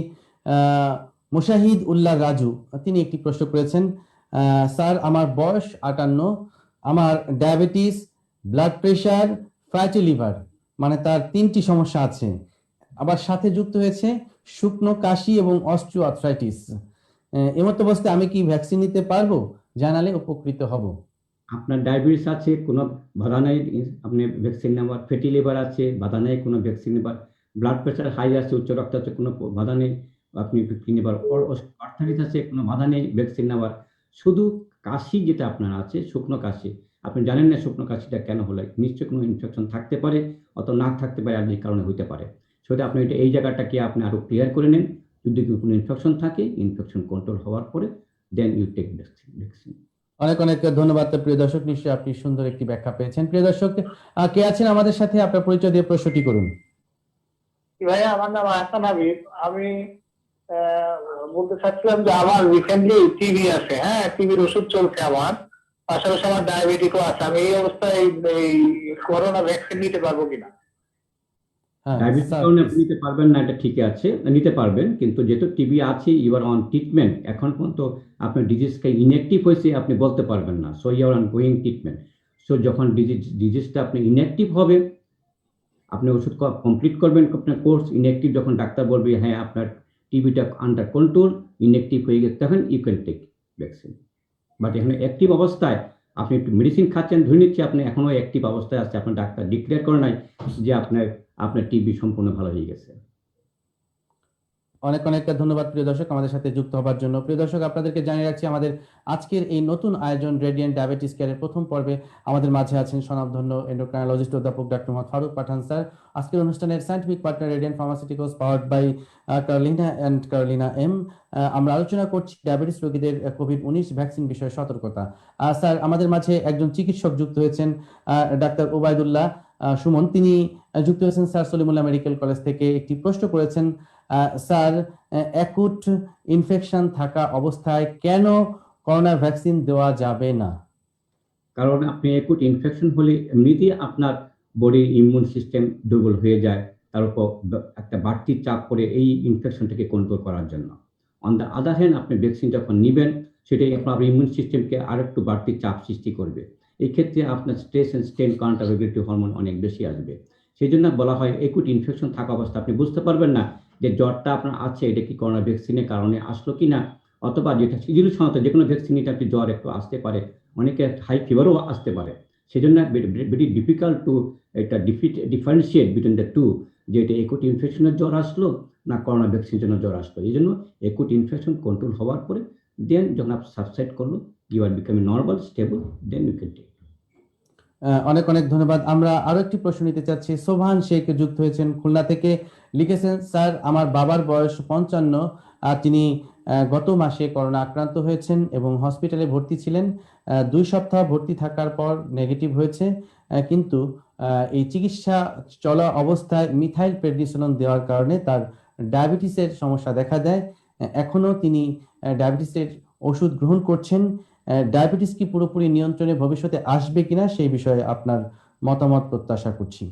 মুশাহিদ উল্লাহ রাজু, তিনি একটি প্রশ্ন করেছেন। স্যার, আমার বয়স 58, আমার diabetes, blood pressure, fatty liver, মানে তার 3টি সমস্যা আছে। আবার সাথে যুক্ত হয়েছে শুকনো কাশি এবং অস্টিও আর্থ্রাইটিস। এমতো অবস্থায় আমি কি ভ্যাকসিন নিতে পারবো? জানালে উপকৃত হব। আপনার ডায়াবেটিস আছে, কোনো বাধা নাই আপনি ভ্যাকসিন নেওয়ার, ফ্যাটি লিভার আছে, বাধা নেই কোনো ভ্যাকসিন নেবার, ব্লাড প্রেশার হাই আছে, উচ্চ রক্ত আছে, কোনো বাধা নেই আপনি ভ্যাকসিন নেবার, আর্থারাইটিস আছে, কোনো বাধা নেই ভ্যাকসিন নেওয়ার। শুধু কাশি যেটা আপনার আছে, শুকনো কাশি, আপনি জানেন না শুকনো কাশিটা কেন হলো, নিশ্চয়ই কোনো ইনফেকশন থাকতে পারে, অত না থাকতে পারে, অ্যালার্জির কারণে হতে পারে। সেটা আপনি এই জায়গাটাকে আপনি আরো ক্লিয়ার করে নেন। যদি কোনো ইনফেকশন থাকে, ইনফেকশন কন্ট্রোল হওয়ার পরে দেন ইউ টেক ভ্যাকসিন। অনেক অনেক ধন্যবাদ প্রিয় দর্শক, নিশ্চয়ই আপনি সুন্দর একটি ব্যাখ্যা পেয়েছেন। প্রিয় দর্শক, কে আছেন আমাদের সাথে, আপনার পরিচয় দিয়ে প্রশ্নটি করুন। ভাইয়া, আমার নাম আহসান হাবিব। আমি বলতে চাচ্ছিলাম যে আমার রিসেন্টলি টিবি আছে, হ্যাঁ, টিবির ওষুধ চলছে আমার, পাশাপাশি আমার ডায়াবেটিকও আছে। আমি এই অবস্থায় এই করোনা ভ্যাকসিন নিতে পারবো কিনা? হ্যাঁ ডায়াবেটিস স্যার, কারণে প্লিজ। আপনি নিতে পারবেন না, এটা ঠিক আছে, নিতে পারবেন, কিন্তু যেহেতু টিবি আছে, ইউ আর অন ট্রিটমেন্ট, এখন পর্যন্ত আপনার ডিজিজকে ইনঅ্যাক্টিভ হয়েছে আপনি বলতে পারবেন না, so you are on going treatment. So যখন ডিজিজটা আপনি ইনঅ্যাক্টিভ হবে, আপনি ওষুধ কমপ্লিট করবেন আপনার কোর্স, ইনঅ্যাক্টিভ যখন ডাক্তার বলবে হ্যাঁ আপনার টিবিটা আন্ডার কন্ট্রোল, ইনঅ্যাক্টিভ হয়ে গেছে, তখন you can take vaccine. But এখানে অ্যাক্টিভ অবস্থায় আপনি একটু মেডিসিন খাচ্ছেন, ধরে নিচ্ছে আপনি এখনো অ্যাক্টিভ অবস্থায় আছে, আপনার ডাক্তার ডিক্লেয়ার করে নাই যে আপনার আপনার টিবি সম্পূর্ণ ভালো হয়ে গেছে। অনেক অনেক ধন্যবাদ প্রিয় দর্শক আমাদের সাথে যুক্ত হবার জন্য। প্রিয় দর্শক, আপনাদেরকে জানিয়ে রাখছি আমাদের আজকের এই নতুন আয়োজন রেডিয়েন্ট ডায়াবেটিস কেয়ারের প্রথম পর্বে আমাদের মাঝে আছেন স্বনামধন্য এন্ডোক্রাইনোলজিস্ট অধ্যাপক ডক্টর মোহাম্মদ ফারুক পাঠান স্যার। আজকের অনুষ্ঠানের scientific partner Radiant Pharmaceuticals powered by Carlina and Carlina M. আমরা আলোচনা করছি ডায়াবেটিস রোগীদের কোভিড-19 ভ্যাকসিন বিষয়ে সতর্কতা। স্যার, আমাদের মাঝে একজন চিকিৎসক যুক্ত হয়েছেন, ডাক্তার ওবায়দুল্লাহ সুমন। তিনি যুক্ত হয়েছেন স্যার সলিমুল্লাহ মেডিকেল কলেজ থেকে। একটি প্রশ্ন করেছেন, স্যার, অ্যাকুট ইনফেকশন থাকা অবস্থায় কেন করোনা ভ্যাকসিন দেওয়া যাবে না? কারণ আপনি অ্যাকুট ইনফেকশন হলে এমনিতেই আপনার বডির ইমিউন সিস্টেম দুর্বল হয়ে যায়, তার উপর একটা বাড়তি চাপ পড়ে এই ইনফেকশনটাকে কন্ট্রোল করার জন্য। অন দ্য আদার হ্যান্ড, আপনি ভ্যাকসিন যখন নেবেন, সেটাই আপনার ইমিউন সিস্টেমকে আরেকটু বাড়তি চাপ সৃষ্টি করবে। এই ক্ষেত্রে আপনার stress and strain counter regulatory hormone অনেক বেশি আসবে। সেই জন্য বলা হয় অ্যাকুট ইনফেকশন থাকা অবস্থা আপনি বুঝতে পারবেন না যে জ্বরটা আপনার আছে, এটা কি করোনা ভ্যাকসিনের কারণে আসলো কি না, অথবা যেটা সিজুলি সাধারণত যে কোনো ভ্যাকসিন নিতে আপনি জ্বর একটু আসতে পারে, অনেকে হাই ফিভারও আসতে পারে। সেজন্য ভেরি ডিফিকাল্ট টু এটা ডিফারেন্সিয়েট বিটুইন দ্য টু, যে এটা একুট ইনফেকশনের জ্বর আসলো না করোনা ভ্যাকসিনের জন্য জ্বর আসলো। এই জন্য একুট ইনফেকশন কন্ট্রোল হওয়ার পরে দেন যখন আপনি সাবসাইড করলো, you are becoming normal stable, then you can take. অনেক অনেক ধন্যবাদ। আমরা আরো একটি প্রশ্ন নিতে চাচ্ছি। সোভান শেখ যুক্ত হয়েছেন খুলনা থেকে। লিখেছেন, স্যার, আমার বাবার বয়স 55, আর তিনি গত মাসে করোনা আক্রান্ত হয়েছেন এবং হসপিটালে ভর্তি ছিলেন। 2 সপ্তাহ ভর্তি থাকার পর নেগেটিভ হয়েছে, কিন্তু এই চিকিৎসা চলা অবস্থায় মিথাইল প্রেডনিসোলন দেওয়ার কারণে তার ডায়াবেটিসের সমস্যা দেখা দেয়। এখনো তিনি ডায়াবেটিসের ওষুধ গ্রহণ করছেন। ডায়াবেটিস কি পুরোপুরি নিয়ন্ত্রণে ভবিষ্যতে আসবে কিনা সেই বিষয়ে আপনার মতামত প্রত্যাশা করছি।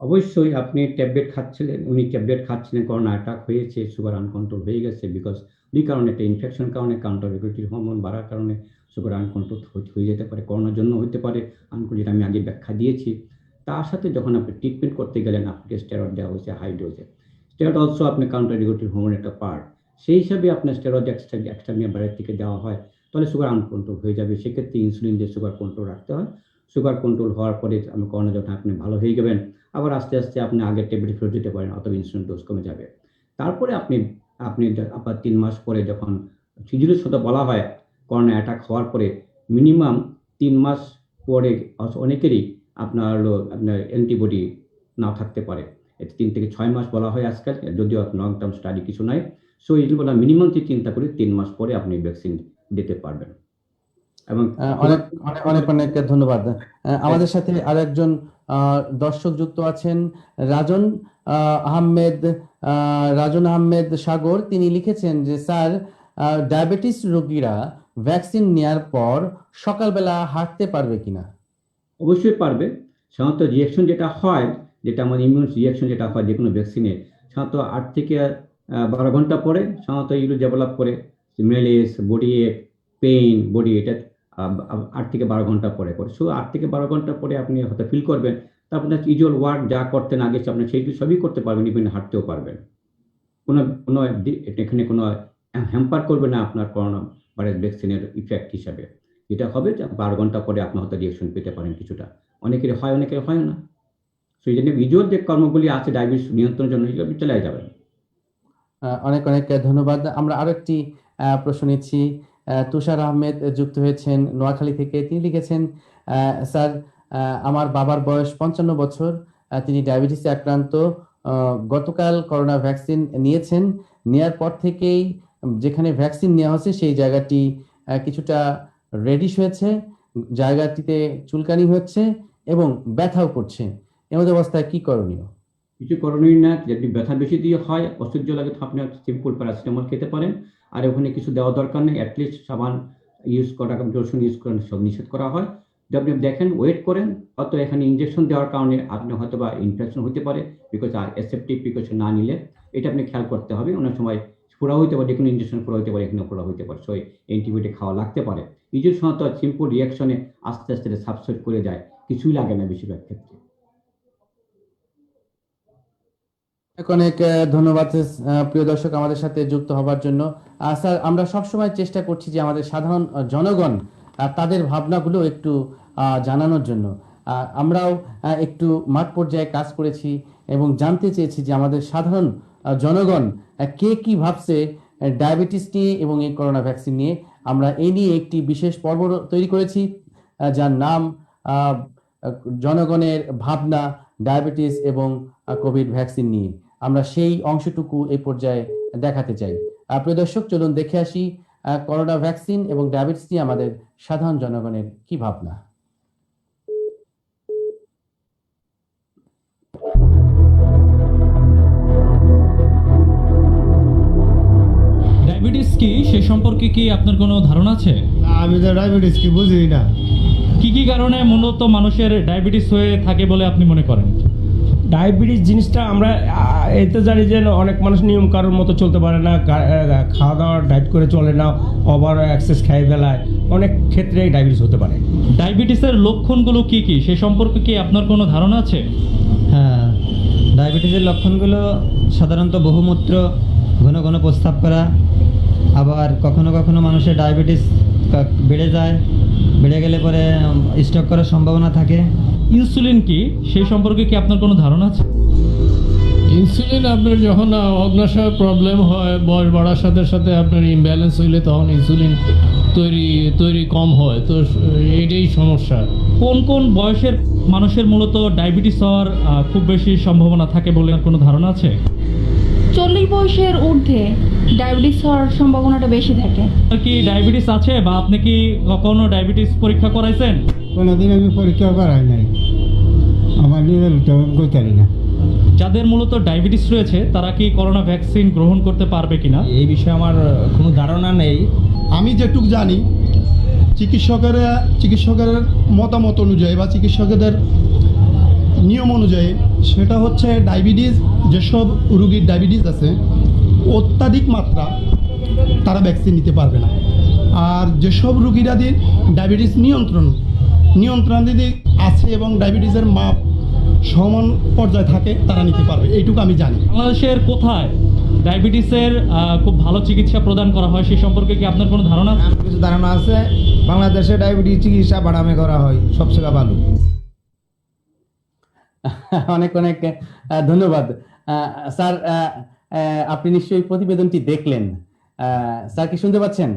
অবশ্যই আপনি ট্যাবলেট খাচ্ছিলেন, উনি ট্যাবলেট খাচ্ছিলেন, করোনা অ্যাটাক হয়েছে, সুগার আনকন্ট্রোল হয়ে গেছে, বিকজ দুই কারণে, একটা ইনফেকশন কারণে, কাউন্টার রেগুলেটরি হরমোন বাড়ার কারণে সুগার আনকন্ট্রোল হয়ে যেতে পারে, করোনার জন্য হতে পারে আনকন্ট্রোল, যেটা আমি আগে ব্যাখ্যা দিয়েছি। তার সাথে যখন আপনি ট্রিটমেন্ট করতে গেলেন, আপনাকে স্টেরয়েড দেওয়া হয়েছে হাই ডোজে। স্টেরয়েড অলসো আপনি কাউন্টার রেগুলেটরি হরমোনের একটা পার্ট, সেই হিসাবে আপনার স্টেরয়েড এক্সট্রা নিয়ে বাইরের থেকে দেওয়া হয়, তাহলে সুগার আনকন্ট্রোল হয়ে যাবে। সেক্ষেত্রে ইনসুলিন দিয়ে সুগার কন্ট্রোল রাখতে হয়। সুগার কন্ট্রোল হওয়ার পরে আমি করোনা যখন আপনি ভালো হয়ে যাবেন, আবার আস্তে আস্তে আপনি আগের ট্যাবলেট ফেরত দিতে পারেন, অথবা ইনসুলিন ডোজ কমে যাবে। তারপরে আপনি আপনি আবার 3 মাস পরে, যখন সিজুলির সাথে বলা হয় করোনা অ্যাটাক হওয়ার পরে মিনিমাম 3 মাস পরে অনেকেরই আপনার অ্যান্টিবডি নাও থাকতে পারে। 3 থেকে 6 মাস বলা হয় আজকাল, যদিও লং টার্ম স্টাডি কিছু নাই। সো এইগুলো বলা মিনিমাম চিন্তা করে 3 মাস পরে আপনি ভ্যাকসিন দিতে পারবেন। এবং অনেক অনেক অনেক অনেক ধন্যবাদ। আমাদের সাথে আরো একজন দর্শক যুক্ত আছেন, রাজন আহমেদ সাগর। তিনি লিখেছেন যে, স্যার, ডায়াবেটিস রোগীরা ভ্যাকসিন নেওয়ার পর সকালবেলা হাঁটতে পারবে কিনা? অবশ্যই পারবে। সাধারণত রিয়াকশন যেটা হয়, যেটা আমাদের ইমিউন রিয়াকশন যেটা হয় যে কোনো ভ্যাকসিনে, সাধারণত 8 থেকে 12 ঘন্টা পরে সাধারণত এগুলো ডেভেলপ করে, মেলেস, বডি এক, পেইন, বডি, এটা 8 থেকে 12 ঘন্টা পরে করে। সো 8 থেকে 12 ঘন্টা পরে আপনি হয়তো ফিল করবেন, তারপর ইউজুয়াল ওয়ার্ক যা করতেন আগে আপনি সেইগুলো সবই করতে পারবেন, ইভেন হাঁটতেও পারবেন। কোনো এখানে কোনো হ্যাম্পার করবে না আপনার করোনা ভাইরাস ভ্যাকসিনের ইফেক্ট হিসাবে। যেটা হবে যে 12 ঘন্টা পরে আপনি হয়তো রিয়াকশন পেতে পারেন কিছুটা, অনেকের হয়, অনেকের হয় না। সেই জন্য ভিজুয়াল যে কর্মগুলি আছে ডায়াবেটিস নিয়ন্ত্রণের জন্য, এগুলো আপনি চালিয়ে যাবেন। অনেক অনেক ধন্যবাদ। আমরা আরো একটি প্রশ্ন নিচ্ছি। তুষার আহমেদ যুক্ত হয়েছেন নোয়াখালী থেকে। তিনি লিখেছেন, স্যার, আমার বাবার বয়স 55 বছর, তিনি ডায়াবেটিসে আক্রান্ত। গতকাল করোনা ভ্যাকসিন নিয়েছেন। নেয়ার পর থেকেই যেখানে ভ্যাকসিন নেওয়া হচ্ছে সেই জায়গাটি কিছুটা রেডিশ হয়েছে, জায়গাটিতে চুলকানি হচ্ছে এবং ব্যথাও করছে, এমন অবস্থায় কি করণীয়? কিছু করণীয় না, যদি ব্যথা বেশি দিয়ে হয়, অসহ্য লাগে, তো আপনি সিম্পল প্যারাসিটামল খেতে পারেন। আর ওখানে কিছু দেওয়ার দরকার নেই, অ্যাটলিস্ট সাবান ইউজ করা, লোশন ইউজ করেন, সব নিষেধ করা হয়। যদি আপনি দেখেন, ওয়েট করেন, হয়তো এখানে ইনজেকশন দেওয়ার কারণে আপনি হয়তো বা ইনফেকশন হতে পারে, বিকজ আর অ্যাসেপ্টিক প্রিকশন না নিলে এটা আপনি খেয়াল করতে হবে। অনেক সময় ফোড়া হইতে পারে, যে কোনো ইনজেকশন ফোড়া হইতে পারে, এখানে ফোড়া হইতে পারে, সো অ্যান্টিবায়োটিক খাওয়া লাগতে পারে। ইউজের সময় তো সিম্পল রিয়াকশনে আস্তে আস্তে সাবসাইড করে যায়, কিছুই লাগে না বেশিরভাগ ক্ষেত্রে। অনেক অনেক ধন্যবাদ প্রিয় দর্শক আমাদের সাথে যুক্ত হবার জন্য। স্যার, আমরা সবসময় চেষ্টা করছি যে আমাদের সাধারণ জনগণ তাদের ভাবনাগুলো একটু জানানোর জন্য। আমরাও একটু মাঠ পর্যায়ে কাজ করেছি এবং জানতে চেয়েছি যে আমাদের সাধারণ জনগণ কে কি ভাবছে ডায়াবেটিস নিয়ে এবং এই করোনা ভ্যাকসিন নিয়ে। আমরা এই নিয়ে একটি বিশেষ পর্ব তৈরি করেছি, যার নাম আহ, জনগণের ভাবনা ডায়াবেটিস এবং কোভিড ভ্যাকসিন নিয়ে। আমরা সেই অংশটুকু এই পর্যায়ে দেখাতে চাই। প্রিয় দর্শক, চলুন দেখে আসি করোনা ভ্যাকসিন এবং ডায়াবেটিস নিয়ে আমাদের সাধারণ জনগণের কি ভাবনা। ডায়াবেটিস কি সে সম্পর্কে কি আপনার কোনো ধারণা আছে? না, আমি তো ডায়াবেটিস কি বুঝি না। কি কি কারণে মূলত মানুষের ডায়াবেটিস হয়ে থাকে বলে আপনি মনে করেন? ডায়াবেটিস জিনিসটা আমরা এতে জানি যে অনেক মানুষ নিয়ম কারোর মতো চলতে পারে না, খাওয়া দাওয়া ডায়েট করে চলে না, ওভার এক্সেস খাই ফেলায়, অনেক ক্ষেত্রে ডায়াবেটিস হতে পারে। ডায়াবেটিসের লক্ষণগুলো কি কি সে সম্পর্কে কি আপনার কোনো ধারণা আছে? হ্যাঁ, ডায়াবেটিসের লক্ষণগুলো সাধারণত বহুমূত্র, ঘন ঘন প্রস্রাব করা, আবার কখনো কখনো মানুষের ডায়াবেটিস বেড়ে যায়, বেড়ে গেলে পরে স্ট্রোক করার সম্ভাবনা থাকে। ইনসুলিন কি সেই সম্পর্কে কি আপনার কোনো ধারণা আছে? ইনসুলিন আপনার যখন অগ্নাশয় প্রবলেম হয়, বয়স বাড়ার সাথে সাথে আপনার ইমব্যালেন্স হইলে তখন ইনসুলিন তৈরি কম হয়, তো এটাই সমস্যা। কোন কোন বয়সের মানুষের মূলত ডায়াবেটিস হওয়ার খুব বেশি সম্ভাবনা থাকে বলে আর কোনো ধারণা আছে? 40 বয়সের ঊর্ধ্বে ডায়াবেটিস হওয়ার সম্ভাবনাটা বেশি থাকে। আপনার কি ডায়াবেটিস আছে বা আপনি কি কখনো ডায়াবেটিস পরীক্ষা করাইছেন? কোনোদিন আমি পরীক্ষা করাই নাই, আমার নিজের করি না। যাদের মূলত ডায়াবেটিস রয়েছে তারা কি করোনা ভ্যাকসিন গ্রহণ করতে পারবে কিনা এই বিষয়ে আমার কোনো ধারণা নেই। আমি যেটুকু জানি, চিকিৎসকের মতামত অনুযায়ী বা চিকিৎসকের নিয়ম অনুযায়ী, সেটা হচ্ছে ডায়াবেটিস, যেসব রোগীর ডায়াবেটিস আছে অত্যাধিক মাত্রা, তারা ভ্যাকসিন নিতে পারবে না। আর যেসব রোগীরাদের ডায়াবেটিস নিয়ন্ত্রণাধীন আছে এবং ডায়াবেটিসের মাপ সমান পর্যায়ে থাকে, তারা নিতে পারবে, এইটুকু আমি জানি। বাংলাদেশের কোথায় ডায়াবেটিসের খুব ভালো চিকিৎসা প্রদান করা হয় সে সম্পর্কে কি আপনার কোনো ধারণা? আমার কিছু ধারণা আছে, বাংলাদেশে ডায়াবেটিস চিকিৎসা বাড়ামে করা হয় সবচেয়ে ভালো। অনেক অনেক ধন্যবাদ স্যার। আপনি নিশ্চয়ই প্রতিবেদনটি দেখলেন। স্যার কি শুনতে পাচ্ছেন?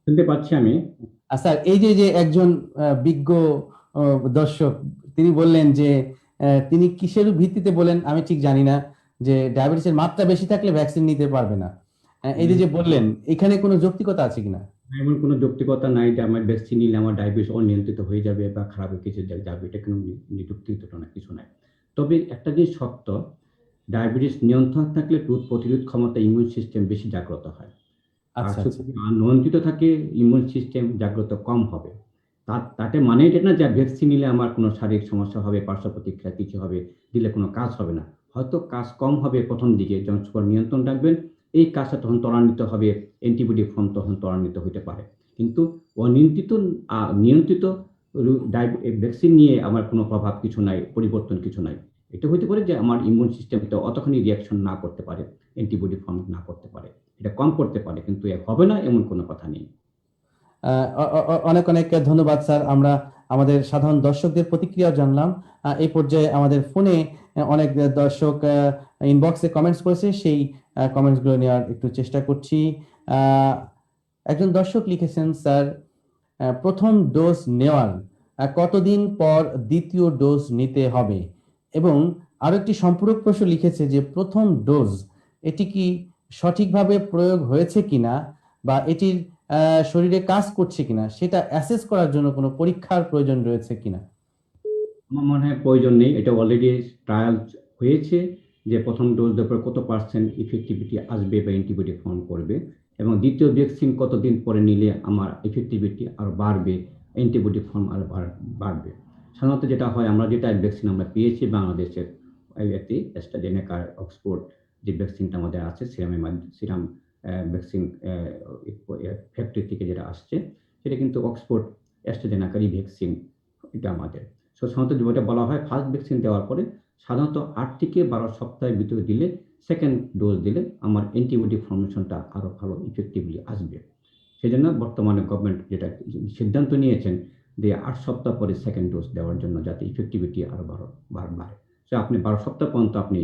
শুনতে পাচ্ছি আমি। স্যার, এই যে একজন বিজ্ঞ দর্শক, তিনি বললেন যে তিনি কিসের ভিত্তিতে বলেন আমি ঠিক জানি না, যে ডায়াবেটিসের মাত্রা বেশি থাকলে ভ্যাকসিন নিতে পারবে না। এই যে বললেন, এখানে কোনো যৌক্তিকতা আছে কিনা? এমন কোনো যৌক্তিকতা নাই যে আমার ভ্যাকসিন নিলে আমার ডায়াবেটিস অনিয়ন্ত্রিত হয়ে যাবে বা খারাপ কিছু যাবে, এটা কোনো যৌক্তিকতা না, কিছু নাই। তবে একটা জিনিস সত্য, ডায়াবেটিস নিয়ন্ত্রণ থাকলে রোগ প্রতিরোধ ক্ষমতা, ইমিউন সিস্টেম বেশি জাগ্রত হয়। আর যদি নিয়ন্ত্রিত থাকে, ইমিউন সিস্টেম জাগ্রত কম হবে। তাতে মানে এটা না যে ভ্যাকসিন নিলে আমার কোনো শারীরিক সমস্যা হবে, পার্শ্ব প্রতিক্রিয়া কিছু হবে, দিলে কোনো কাজ হবে না। হয়তো কাজ কম হবে প্রথম দিকে, যখন সুগার নিয়ন্ত্রণ রাখবেন, এই কাজটা তখন ত্বরান্বিত হবে, অ্যান্টিবডি ফর্ম তখন ত্বরান্বিত হতে পারে। কিন্তু নিয়ন্ত্রিত ভ্যাকসিন নিয়ে আমার কোনো প্রভাব কিছু নাই, পরিবর্তন কিছু নাই। এটা হতে পারে যে আমার ইমিউন সিস্টেম অতখানি রিয়াকশন না করতে পারে, অ্যান্টিবডি ফর্ম না করতে পারে, এটা কম করতে পারে, কিন্তু হবে না এমন কোনো কথা নেই। অনেক অনেক ধন্যবাদ স্যার। আমরা আমাদের সাধারণ দর্শকদের প্রতিক্রিয়া জানলাম। এই পর্যায়ে আমাদের ফোনে অনেক দর্শক ইনবক্সে কমেন্টস করেছে, সেই কমেন্টসগুলো নেওয়ার একটু চেষ্টা করছি। একজন দর্শক লিখেছেন, স্যার প্রথম ডোজ নেওয়ার কতদিন পর দ্বিতীয় ডোজ নিতে হবে? এবং আরো একটি সম্পূরক প্রশ্ন লিখেছে যে প্রথম ডোজ এটি কি সঠিকভাবে প্রয়োগ হয়েছে কিনা, বা এটির শরীরে কাজ করছে কিনা সেটা অ্যাসেস করার জন্য কোনো পরীক্ষার প্রয়োজন রয়েছে কিনা? আমার মনে হয় প্রয়োজন নেই, এটা অলরেডি ট্রায়াল হয়েছে যে প্রথম ডোজ দেওয়ার পর কত পার্সেন্ট ইফেক্টিভিটি আসবে বা অ্যান্টিবডি ফর্ম করবে, এবং দ্বিতীয় ভ্যাকসিন কতদিন পরে নিলে আমার ইফেক্টিভিটি আরো বাড়বে, অ্যান্টিবডি ফর্ম আরো বাড়বে। সাধারণত যেটা হয়, আমরা যেটা ভ্যাকসিন আমরা পেয়েছি বাংলাদেশের অ্যাস্ট্রাজেনেকা অক্সফোর্ড যে ভ্যাকসিনটা আমাদের আছে সিরাম ভ্যাকসিন ফ্যাক্টরি থেকে যেটা আসছে, সেটা কিন্তু অক্সফোর্ড অ্যাস্ট্রাজেনেকারই ভ্যাকসিন এটা আমাদের। সাধারণত যেটা বলা হয় ফার্স্ট ভ্যাকসিন দেওয়ার পরে সাধারণত 8 থেকে 12 সপ্তাহের ভিতরে দিলে, সেকেন্ড ডোজ দিলে আমার অ্যান্টিবডি ফর্মেশনটা আরো ভালো ইফেক্টিভলি আসবে। সেজন্য বর্তমানে গভর্নমেন্ট যেটা সিদ্ধান্ত নিয়েছেন যে 8 সপ্তাহ পরে সেকেন্ড ডোজ দেওয়ার জন্য, যাতে ইফেক্টিভিটি আরো বাড়ে। আপনি 12 সপ্তাহ পর্যন্ত আপনি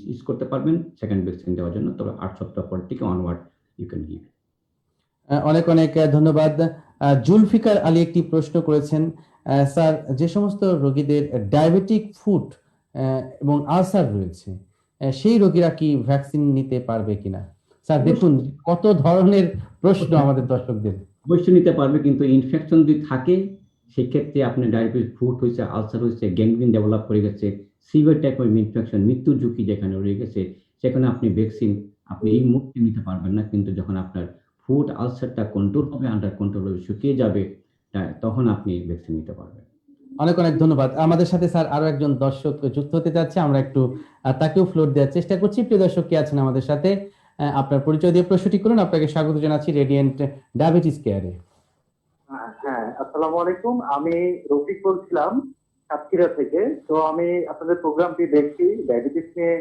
ইউজ করতে পারবেন সেকেন্ড ভ্যাকসিন দেওয়ার জন্য, তবে 8 সপ্তাহ পর থেকে অনওয়ার্ড ইউ ক্যান গিভ। অনেক অনেক ধন্যবাদ। জুলফিকার আলী একটি প্রশ্ন করেছেন, স্যার যে সমস্ত রোগীদের ডায়াবেটিক ফুট এবং আলসার রয়েছে, সেই রোগীরা কি ভ্যাকসিন নিতে পারবে কিনা? স্যার দেখুন কত ধরনের প্রশ্ন আমাদের দর্শকদের। অবশ্যই নিতে পারবে, কিন্তু ইনফেকশন যদি থাকে সেক্ষেত্রে আপনি ডায়াবেটিস ফুট হয়েছে, আলসার হয়েছে, গ্যাংগ্রিন ডেভেলপ করে গেছে, সিভিয়ার টাইপ অফ ইনফেকশন, মৃত্যুর ঝুঁকি যেখানে রয়ে গেছে, সেখানে আপনি ভ্যাকসিন আপনি এই মুহূর্তে নিতে পারবেন না। কিন্তু যখন আপনার ফুড আলসারটা কন্ট্রোল হবে, আন্ডার কন্ট্রোল হবে, শুকিয়ে যাবে, তখন আপনি ভ্যাকসিন নিতে পারবেন। অনেক অনেক ধন্যবাদ। আমাদের সাথে স্যার আরো একজন দর্শক যুক্ত হতে যাচ্ছে, আমরা একটু তাকেও ফ্লোর দেওয়ার চেষ্টা করছি। প্রিয় দর্শক কে আছেন আমাদের সাথে, আপনার পরিচয় দিয়ে প্রশ্নটি করুন। আপনাকে স্বাগত জানাচ্ছি রেডিয়েন্ট ডায়াবেটিস কেয়ারে। হ্যাঁ, আসসালামু আলাইকুম। আমি রফিক বলছিলাম সাতক্ষীরা থেকে। তো আমি আপনাদের প্রোগ্রামটি দেখছি, ডায়াবেটিস নিয়ে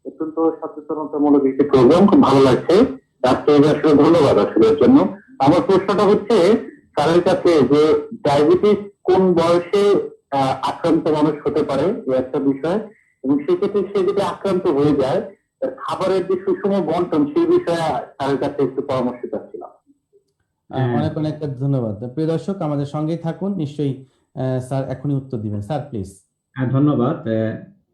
অত্যন্ত সচেতনতামূলক একটি প্রোগ্রাম, খুব ভালো লাগছে। ডাক্তারকে আসলে ধন্যবাদ আসলে এর জন্য। আমার প্রশ্নটা হচ্ছে স্যারের কাছে যে ডায়াবেটিস কোন বয়সে আক্রান্ত মানুষ হতে পারে, এই একটা বিষয়, এবং সেক্ষেত্রে সে যদি আক্রান্ত হয়ে যায় খাবারের যে সুষম বন্টন সেই বিষয়ে স্যারের কাছে একটু পরামর্শ চাচ্ছিলাম। অনেক অনেক ধন্যবাদ। প্রিয় দর্শক আমাদের সঙ্গেই থাকুন, নিশ্চয়ই স্যার এখনই উত্তর দিবেন। Sir please. ধন্যবাদ।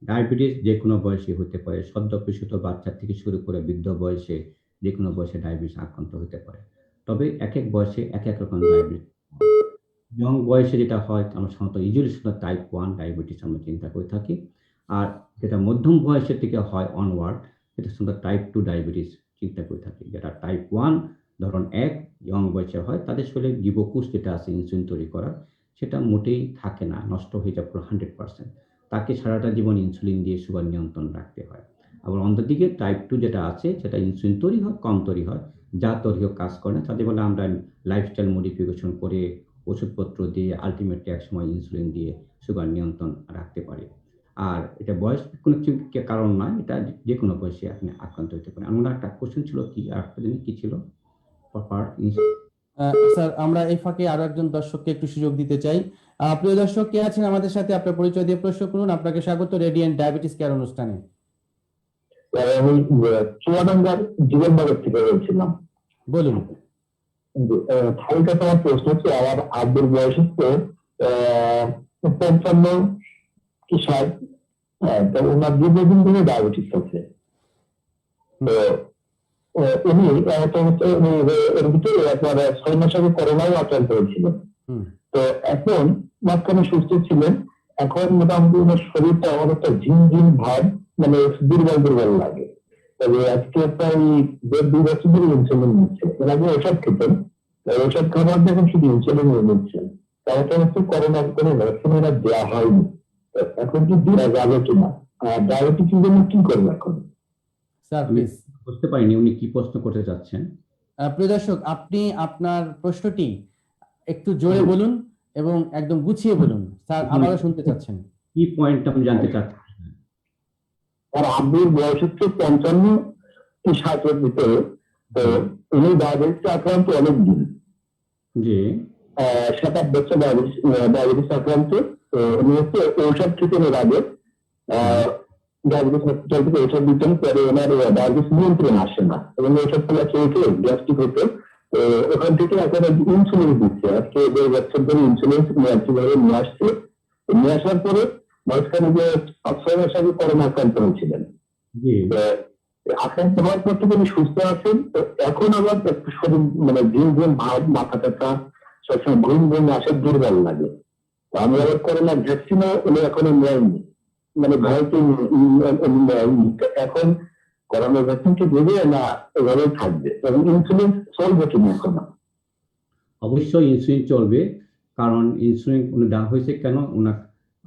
ডায়াবেটিস যে কোনো বয়সে হতে পারে, সদ্য প্রসূত বাচ্চা থেকে শুরু করে বৃদ্ধ বয়সে যে কোনো বয়সে ডায়াবেটিস আক্রান্ত হতে পারে। তবে এক এক বয়সে এক এক রকম ডায়াবেটিস। ইয়ং বয়সে যেটা হয় আমরা সাধারণত ইউজুয়ালি টাইপ 1 ডায়াবেটিস আমরা চিন্তা করে থাকি, আর যেটা মধ্যম বয়সের থেকে হয় অনওয়ার্ড, এটা সাধারণত টাইপ 2 ডায়াবেটিস চিন্তা করে থাকি। যেটা টাইপ 1 ধরন 1 ইয়ং বয়সে হয়, তাদের শরীরে জীবকোষ যেটা আছে ইনসুলিন তৈরি করার, সেটা মোটেই থাকে না, নষ্ট হয়ে যায় পুরো 100%। তাকে সারাটা জীবন ইনসুলিন দিয়ে সুগার নিয়ন্ত্রণ রাখতে হয়। আবার অন্যদিকে টাইপ 2 যেটা আছে, সেটা ইনসুলিন তৈরি হয়, কম তৈরি হয়, যা তৈরি হোক কাজ করে না, তাদের বলে আমরা লাইফস্টাইল মডিফিকেশন করে ওষুধপত্র দিয়ে আলটিমেটলি একসময় ইনসুলিন দিয়ে সুগার নিয়ন্ত্রণ রাখতে পারে। আর এটা বয়স কোনো কারণ নয়, এটা যে কোনো বয়সে আপনি আক্রান্ত হতে পারেন। আমার একটা কোশ্চেন ছিল, কি আর একটা জিনিস কি ছিল? স্যার আমরা এই ফাঁকে আরো একজন দর্শককে একটু সুযোগ দিতে চাই। প্রিয় দর্শক কে আছেন আমাদের সাথে, আপনার পরিচয় দিয়ে প্রশ্ন করুন। আপনাকে স্বাগত রেডিয়েন্ট ডায়াবেটিস কেয়ার অনুষ্ঠানে। আমি চুয়াডাঙ্গার জীবননগর থেকে বলছিলাম। বলুন। খালিকা, তোমার প্রশ্ন হচ্ছে আমার আব্বুর বয়স হচ্ছে 55 কি 60, তো ওনার দীর্ঘদিন ধরে ডায়াবেটিস আছে। তো উনি এর ভিতরে একবার 6 মাস আগে করোনাও আক্রান্ত হয়েছিলেন। তো এখন মাঝখানে সুস্থ ছিলেন, এখন মোটামুটি ওনার শরীরটা অনেকটা ঝিমঝিম ভাব, মানে দুর্বল লাগে। তবে আজকে প্রায় 1.5 বছর ধরে ইনসুলিন নিচ্ছে। এর আগে ওষুধ খেতেন, ওষুধ খাবার এখন শুধু ইনসুলিন নিচ্ছেন। তারপর হচ্ছে করোনার কোনো ভ্যাকসিন এরা দেওয়া হয়নি। এখন কি দেওয়া যাবে কিনা, ডায়াবেটিসের জন্য কি করবে এখন? Sir please. বুঝতে পারিনি উনি কি প্রশ্ন করতে চাচ্ছেন। প্রিয় দর্শক আপনি আপনার প্রশ্নটি একটু জোরে বলুন এবং একদম গুছিয়ে বলুন, স্যার আবারও শুনতে চাচ্ছেন। কি পয়েন্ট আমি জানতে চাচ্ছি? আর আব্বুর বয়স হচ্ছে 55 কি 60 এর ভিতরে। তো উনি ডায়াবেটিস আক্রান্ত অনেকদিন, জি 7-8 বছর ডায়াবেটিস আক্রান্ত। তো উনি হচ্ছে ঔষধ খেতেন এর আগে, ডায়াবেটিস হসপিটাল থেকে ঔষধ দিতেন, পরে ওনার ডায়াবেটিস নিয়ন্ত্রণ আসে না এবং ঔষধ গুলো খেয়ে গ্যাস্ট্রিক হতো। তো ওখান থেকে এখন ইনসুলিন দিচ্ছে, আজকে 1.5 বছর ধরে ইনসুলিন নিয়ে আসছে। নিয়ে আসার পরে মাঝখানে যে 6 মাস আগে করোনা আক্রান্ত হয়েছিলেন। আক্রান্ত হওয়ার পর থেকে উনি সুস্থ আছেন, তো এখন আবার একটু শরীর মানে ঘুম ঘুম ভাব, মাথা ব্যথা, সবসময় ঘুম ঘুম আসে, দুর্বল লাগে। তো আমি আবার করোনা ভ্যাকসিনও উনি এখনো নেয়নি, মানে ভয়তে নেয়নি। তো এখন করোনা ভ্যাকসিন কি দেবে না এভাবেই থাকবে, এবং ইনসুলিন চলবে কিনা এখনো? অবশ্যই ইনসুলিন চলবে, কারণ ইনসুলিন দেওয়া হয়েছে কেন,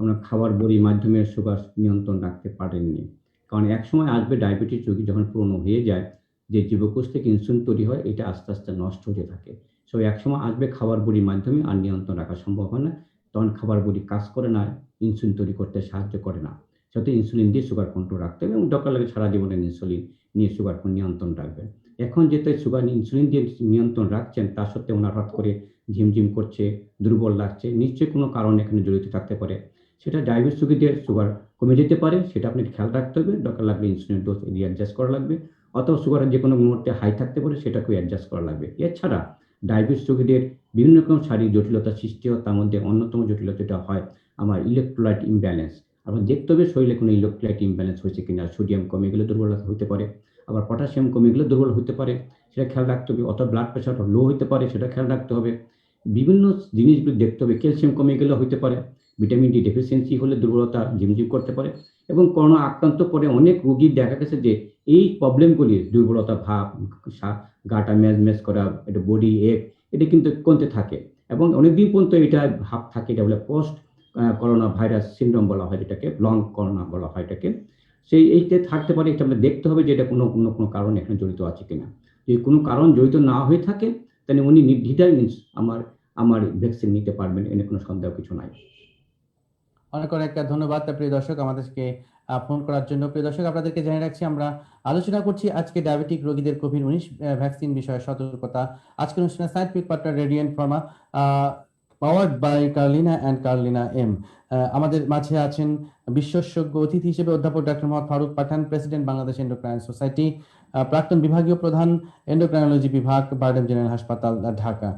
ওনার খাবার বড়ির মাধ্যমে সুগার নিয়ন্ত্রণ রাখতে পারেননি। কারণ একসময় আসবে ডায়াবেটিস রোগী যখন পুরনো হয়ে যায়, যে জীবকোষ থেকে ইনসুলিন তৈরি হয়, এটা আস্তে আস্তে নষ্ট হতে থাকে। সো একসময় আসবে খাবার বড়ির মাধ্যমে আর নিয়ন্ত্রণ রাখা সম্ভব হয় না, তখন খাবার বড়ি কাজ করে না, ইনসুলিন তৈরি করতে সাহায্য করে না। সাথে ইনসুলিন দিয়ে সুগার কন্ট্রোল রাখতে হবে, এবং ডক্টর লাগে সারা জীবনে ইনসুলিন নিয়ে সুগার নিয়ন্ত্রণ রাখবেন। এখন যেতে সুগার ইনসুলিন দিয়ে নিয়ন্ত্রণ রাখছেন, তার সত্ত্বেও ওনার হঠাৎ করে ঝিমঝিম করছে, দুর্বল লাগছে, নিশ্চয়ই কোনো কারণ এখানে জড়িত থাকতে পারে। সেটা ডায়াবেটিস রোগীদের সুগার কমে যেতে পারে, সেটা আপনাকে খেয়াল রাখতে হবে, দরকার লাগবে ইনসুলিন ডোজ অ্যাডজাস্ট করা লাগবে, অথবা সুগার যে কোনো মুহূর্তে হাই থাকতে পারে, সেটাকেও অ্যাডজাস্ট করা লাগবে। এছাড়া ডায়াবেটিস রোগীদের বিভিন্ন রকম শারীরিক জটিলতা সৃষ্টি হয়, তার মধ্যে অন্যতম জটিলতাটা হয় আমার ইলেকট্রোলাইট ইমব্যালেন্স। আবার দেখতে হবে শরীরে কোনো ইলেকট্রোলাইট ইমব্যালেন্স হয়েছে কিনা, সোডিয়াম কমে গেলে দুর্বলতা হতে পারে, আবার পটাশিয়াম কমে গেলে দুর্বল হতে পারে, সেটা খেয়াল রাখতে হবে, অথবা ব্লাড প্রেশার লো হতে পারে, সেটা খেয়াল রাখতে হবে। বিভিন্ন জিনিসগুলো দেখতে হবে, ক্যালসিয়াম কমে গেলে হতে পারে, ভিটামিন ডি ডেফিসিয়েন্সি হলে দুর্বলতা ঝিমঝিম করতে পারে। এবং করোনা আক্রান্ত পরে অনেক রোগী দেখা গেছে যে এই প্রবলেমগুলি, দুর্বলতা ভাব, গাটা ম্যাজ করা, এটা বডি এক, এটা কিন্তু কমতে থাকে, এবং অনেকদিন পর্যন্ত এটা ভাব থাকে। এটা বলে পোস্ট করোনা ভাইরাস সিনড্রোম বলা হয়, যেটাকে লং করোনা বলা হয় এটাকে। সেই এইটা থাকতে পারে, এটা আমরা দেখতে হবে যে এটা কোনো কারণ এখানে জড়িত আছে কিনা। যদি কোনো কারণ জড়িত না হয়ে থাকে, তাহলে উনি নির্দ্বিধায় আমার ভ্যাকসিন নিতে পারবেন, এনে কোনো সন্দেহ কিছু নাই। অনেক অনেক ধন্যবাদ প্রিয় দর্শক আমাদেরকে ফোন করার জন্য। প্রিয় দর্শক, আপনাদেরকে জানিয়ে রাখছি আমরা আলোচনা করছি আজকে ডায়াবেটিক রোগীদের কোভিড-19 ভ্যাকসিন বিষয়ে সতর্কতা। আজকের অনুষ্ঠানে scientific partner Radiant pharma powered by Carlina and Carlina M. আমাদের মাঝে আছেন বিশেষজ্ঞ অতিথি হিসেবে অধ্যাপক doctor Mohammad Faruk Pathan, president Bangladesh endocrine society, প্রাক্তন বিভাগীয় প্রধান, এন্ডোক্রাইনোলজি বিভাগ, বারডেম জেনারেল হাসপাতাল, ঢাকা।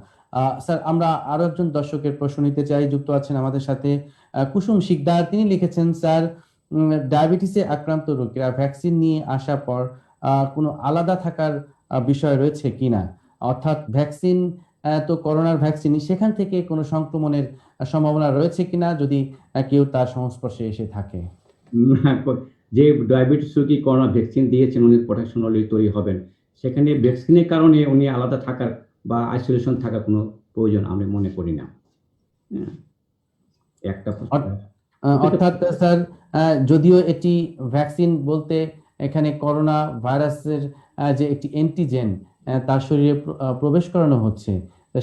স্যার, আমরা আরো একজন দর্শকের প্রশ্ন নিতে চাই। যুক্ত আছেন আমাদের সাথে কুসুম শিকদার। তিনি লিখেছেন, স্যার, ডায়াবেটিসে আক্রান্ত রোগীরা ভ্যাকসিন নিয়ে আসার পর কোনো আলাদা থাকার বিষয় রয়েছে কিনা, অর্থাৎ ভ্যাকসিন তো করোনার ভ্যাকসিন, সেখান থেকে কোনো সংক্রমণের সম্ভাবনা রয়েছে কিনা যদি কেউ তার সংস্পর্শে এসে থাকে? যে ডায়াবেটিস রোগী করোনা ভ্যাকসিন দিয়েছেন, উনি প্রোটেকশন অলরেডি তৈরি হবেন, সেখানে ভ্যাকসিনের কারণে উনি আলাদা থাকার বা আইসোলেশন থাকার কোনো প্রয়োজন আমি মনে করি না। একটা অর্থাৎ স্যার, যদিও এটি ভ্যাকসিন বলতে এখানে করোনা ভাইরাসের যে একটি অ্যান্টিজেন তার শরীরে প্রবেশ করানো হচ্ছে,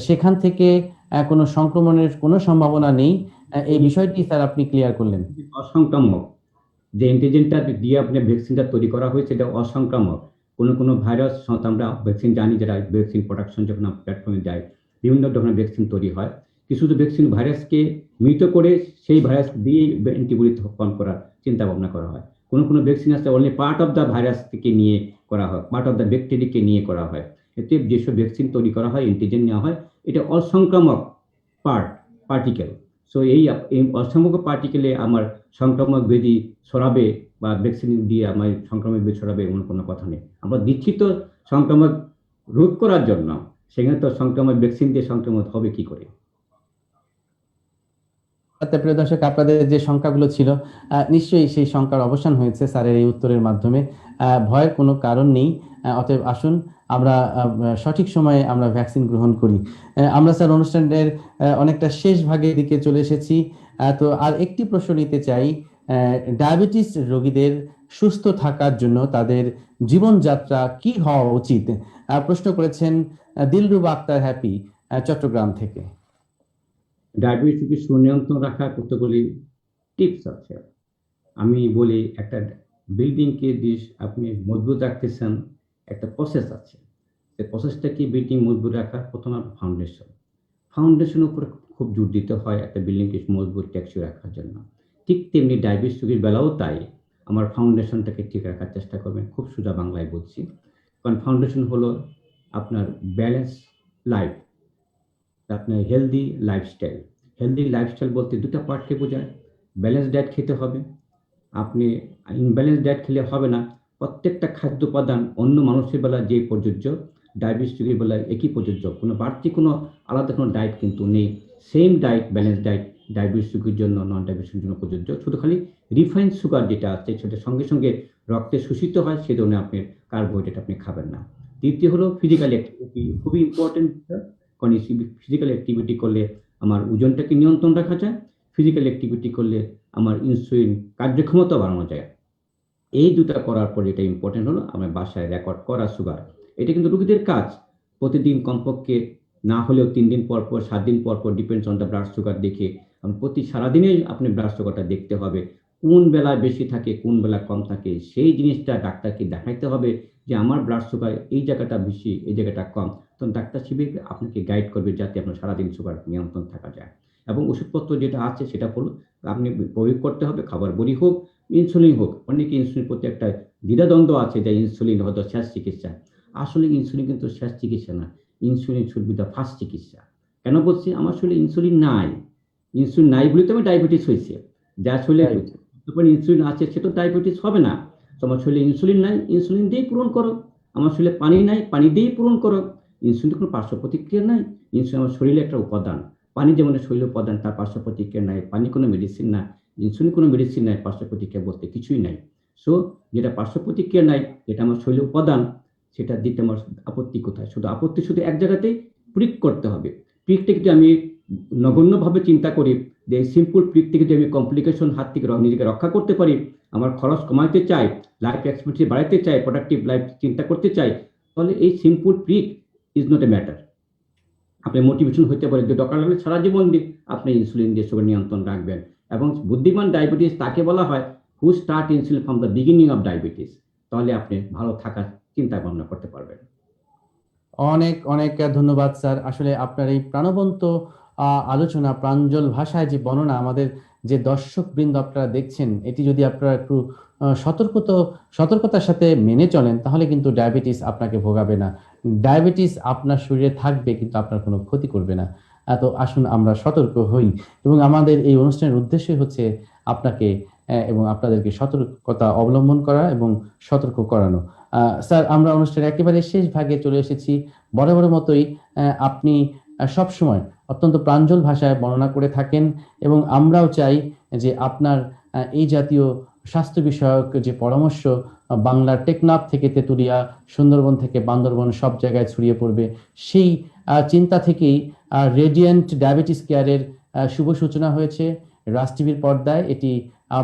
সেখান থেকে কোনো সংক্রমণের কোনো সম্ভাবনা নেই, এই বিষয়টি স্যার আপনি ক্লিয়ার করলেন। অসংক্রামক যে অ্যান্টিজেনটা দিয়ে আপনি ভ্যাকসিনটা তৈরি করা হয়েছে, এটা অসংক্রামক। কোনো ভাইরাস, আমরা ভ্যাকসিন জানি, যেটা ভ্যাকসিন প্রোডাকশন যখন প্ল্যাটফর্মে যায়, বিভিন্ন ধরনের ভ্যাকসিন তৈরি হয়, কিছু ভ্যাকসিন ভাইরাসকে মৃত করে সেই ভাইরাস দিয়ে অ্যান্টিবডি উৎপন্ন করার চিন্তা ভাবনা করা হয়। কোনো ভ্যাকসিন আছে only part of the virus থেকে নিয়ে করা হয়, পার্ট অফ দ্য ব্যাকটেরিয়াকে নিয়ে করা হয়। এতে যেসব ভ্যাকসিন তৈরি করা হয়, অ্যান্টিজেন নেওয়া হয়, এটা অসংক্রামক পার্টিকেল। সো এই অসংক্রামক পার্টিকেলে আমার সংক্রামক ব্যাধি ছড়াবে বা ভ্যাকসিন দিয়ে আমার সংক্রামক ব্যাধি ছড়াবে এমন কোনো কথা নেই। আমরা দিচ্ছি তো সংক্রামক রোধ করার জন্য, সেখানে তো সংক্রামক ভ্যাকসিন দিয়ে সংক্রমণ হবে কি করে? প্রিয় দর্শক, আপনাদের যে সংখ্যাগুলো ছিল, নিশ্চয়ই সেই সংখ্যার অবসান হয়েছে স্যারের এই উত্তরের মাধ্যমে। ভয়ের কোনো কারণ নেই। অতএব আসুন আমরা সঠিক সময়ে আমরা ভ্যাকসিন গ্রহণ করি। আমরা স্যার অনুষ্ঠানের অনেকটা শেষ ভাগের দিকে চলে এসেছি। তো আর একটি প্রশ্ন নিতে চাই, ডায়াবেটিস রোগীদের সুস্থ থাকার জন্য তাদের জীবনযাত্রা কি হওয়া উচিত, প্রশ্ন করেছেন দিলরুবা আক্তার হ্যাপি, চট্টগ্রাম থেকে। ডায়াবেটিসকে সুনিয়ন্ত্রণ রাখার কতগুলি টিপস আছে। আমি বলি, একটা বিল্ডিংকে আপনি মজবুত রাখতেছেন, একটা প্রসেস আছে। সেই প্রসেসটা কি বিল্ডিং মজবুত রাখার প্রথম ফাউন্ডেশনের উপরে খুব জোর দিতে হয় একটা বিল্ডিংকে মজবুত টেকসই রাখার জন্য। ঠিক তেমনি ডায়াবেটিস রোগীর বেলাও তাই, আমার ফাউন্ডেশনটাকে ঠিক রাখার চেষ্টা করবেন। খুব সোজা বাংলায় বলছি, কারণ ফাউন্ডেশন হলো আপনার ব্যালেন্স লাইফ, আপনার হেলদি লাইফস্টাইল। হেলদি লাইফস্টাইল বলতে দুটো পার্টকে বোঝায়। ব্যালেন্স ডায়েট খেতে হবে, আপনি ইনব্যালেন্স ডায়েট খেলে হবে না, প্রত্যেকটা খাদ্য উপাদান অন্য মানুষের বেলা যে প্রযোজ্য, ডায়াবেটিস রোগীর বেলায় একই প্রযোজ্য, কোনো বাড়তি কোনো আলাদা কোনো ডায়েট কিন্তু নেই। Same diet, balance diet diabetes রোগীর জন্য, নন ডায়াবেটিসের জন্য প্রযোজ্য। শুধু খালি রিফাইন্ড সুগার যেটা আছে সেটা সঙ্গে সঙ্গে রক্তে শোষিত হয়, সে ধরনের আপনি কার্বোহাইড্রেট আপনি খাবেন না। দ্বিতীয় হলো ফিজিক্যাল অ্যাক্টিভিটি, খুবই ইম্পর্টেন্ট, কারণ ফিজিক্যাল অ্যাক্টিভিটি করলে আমার ওজনটাকে নিয়ন্ত্রণ রাখা যায়, ফিজিক্যাল অ্যাক্টিভিটি করলে আমার ইনসুলিন কার্যক্ষমতা বাড়ানো যায়। এই দুটা করার পর যেটা ইম্পর্টেন্ট হলো আমার বাসায় রেকর্ড করা সুগার। এটা কিন্তু রোগীদের কাজ, প্রতিদিন কমপক্ষে না হলেও 3 দিন পর পর, 7 দিন পর পর, depends on the blood sugar দেখে সারাদিনে আপনি ব্লাড সুগারটা দেখতে হবে, কোন বেলায় বেশি থাকে কোন বেলা কম থাকে, সেই জিনিসটা ডাক্তারকে দেখাইতে হবে যে আমার ব্লাড সুগার এই জায়গাটা বেশি এই জায়গাটা কম। তখন ডাক্তার শিবির আপনাকে গাইড করবে যাতে আপনার সারাদিন সুগার নিয়ন্ত্রণ থাকা যায়। এবং ওষুধপত্র যেটা আছে সেটা হলো আপনি প্রয়োগ করতে হবে, খাবার বড়ি হোক, ইনসুলিন হোক। অনেকে ইনসুলিন প্রতি একটা দ্বিধাদ্বন্দ্ব আছে যে ইনসুলিন হয়তো শেষ চিকিৎসা। আসলে ইনসুলিন কিন্তু শেষ চিকিৎসা না, insulin should be the first চিকিৎসা। কেন বলছি? আমার শরীরে ইনসুলিন নাই, ইনসুলিন নাই বলে তো আমার ডায়াবেটিস হয়েছে। যার শরীরে ইনসুলিন আছে সে তো ডায়াবেটিস হবে না। তো আমার শরীরে ইনসুলিন নাই, ইনসুলিন দিয়েই পূরণ করো। আমার শরীরে পানি নাই, পানি দিয়েই পূরণ করো। ইনসুলিন কোনো পার্শ্ব প্রতিক্রিয়া নাই, ইনসুলিন আমার শরীরে একটা উপাদান। পানি যেমন শরীরের উপাদান, তার পার্শ্ব প্রতিক্রিয়া নাই। পানি কোনো মেডিসিন না, ইনসুলিন কোনো মেডিসিন নাই, পার্শ্ব প্রতিক্রিয়া বলতে কিছুই নাই। সো যেটা পার্শ্ব প্রতিক্রিয়া নাই, যেটা আমার শরীরের উপাদান, সেটা দিতে আমার আপত্তি কোথায়? শুধু আপত্তি শুধু এক জায়গাতেই, প্রিক করতে হবে। প্রিকটা যদি আমি নগণ্যভাবে চিন্তা করি, যে সিম্পল প্রিক থেকে যদি আমি কমপ্লিকেশন হাত থেকে নিজেকে রক্ষা করতে পারি, আমার খরচ কমাতে চাই, লাইফ এক্সপেক্টেন্সি বাড়াতে চাই, প্রোডাক্টিভ লাইফ চিন্তা করতে চাই, তাহলে এই simple prick is not a matter. আপনি মোটিভেশন হতে পারে যে দরকার লাগলে সারা জীবন দিন আপনি ইনসুলিন দিয়ে সুগার নিয়ন্ত্রণ রাখবেন। এবং বুদ্ধিমান ডায়াবেটিস তাকে বলা হয় who start insulin from the beginning of diabetes. তাহলে আপনি ভালো থাকার চিন্তা ভাবনা করতে পারবেন। অনেক অনেক ধন্যবাদ স্যার। আসলে আপনার এই প্রাণবন্ত আলোচনা, প্রাঞ্জল ভাষায় যে বর্ণনা আমাদের যে দর্শক বৃন্দ আপনারা দেখছেন, এটি যদি আপনারা একটু সতর্কতার সাথে মেনে চলেন, তাহলে কিন্তু ডায়াবেটিস আপনাকে ভোগাবে না। ডায়াবেটিস আপনার শরীরে থাকবে কিন্তু আপনার কোনো ক্ষতি করবে না। তো আসুন আমরা সতর্ক হই, এবং আমাদের এই অনুষ্ঠানের উদ্দেশ্যই হচ্ছে আপনাকে এবং আপনাদেরকে সতর্কতা অবলম্বন করা এবং সতর্ক করানো। স্যার, আমরা অনুষ্ঠানের একেবারে শেষ ভাগে চলে এসেছি। বড় মতোই আপনি সবসময় অত্যন্ত প্রাঞ্জল ভাষায় বর্ণনা করে থাকেন, এবং আমরাও চাই যে আপনার এই জাতীয় স্বাস্থ্য বিষয়ক যে পরামর্শ বাংলার টেকনাফ থেকে তেঁতুলিয়া, সুন্দরবন থেকে বান্দরবন সব জায়গায় ছড়িয়ে পড়বে। সেই চিন্তা থেকেই রেডিয়েন্ট ডায়াবেটিস কেয়ারের শুভ সূচনা হয়েছে রাজ টিভির পর্দায়। এটি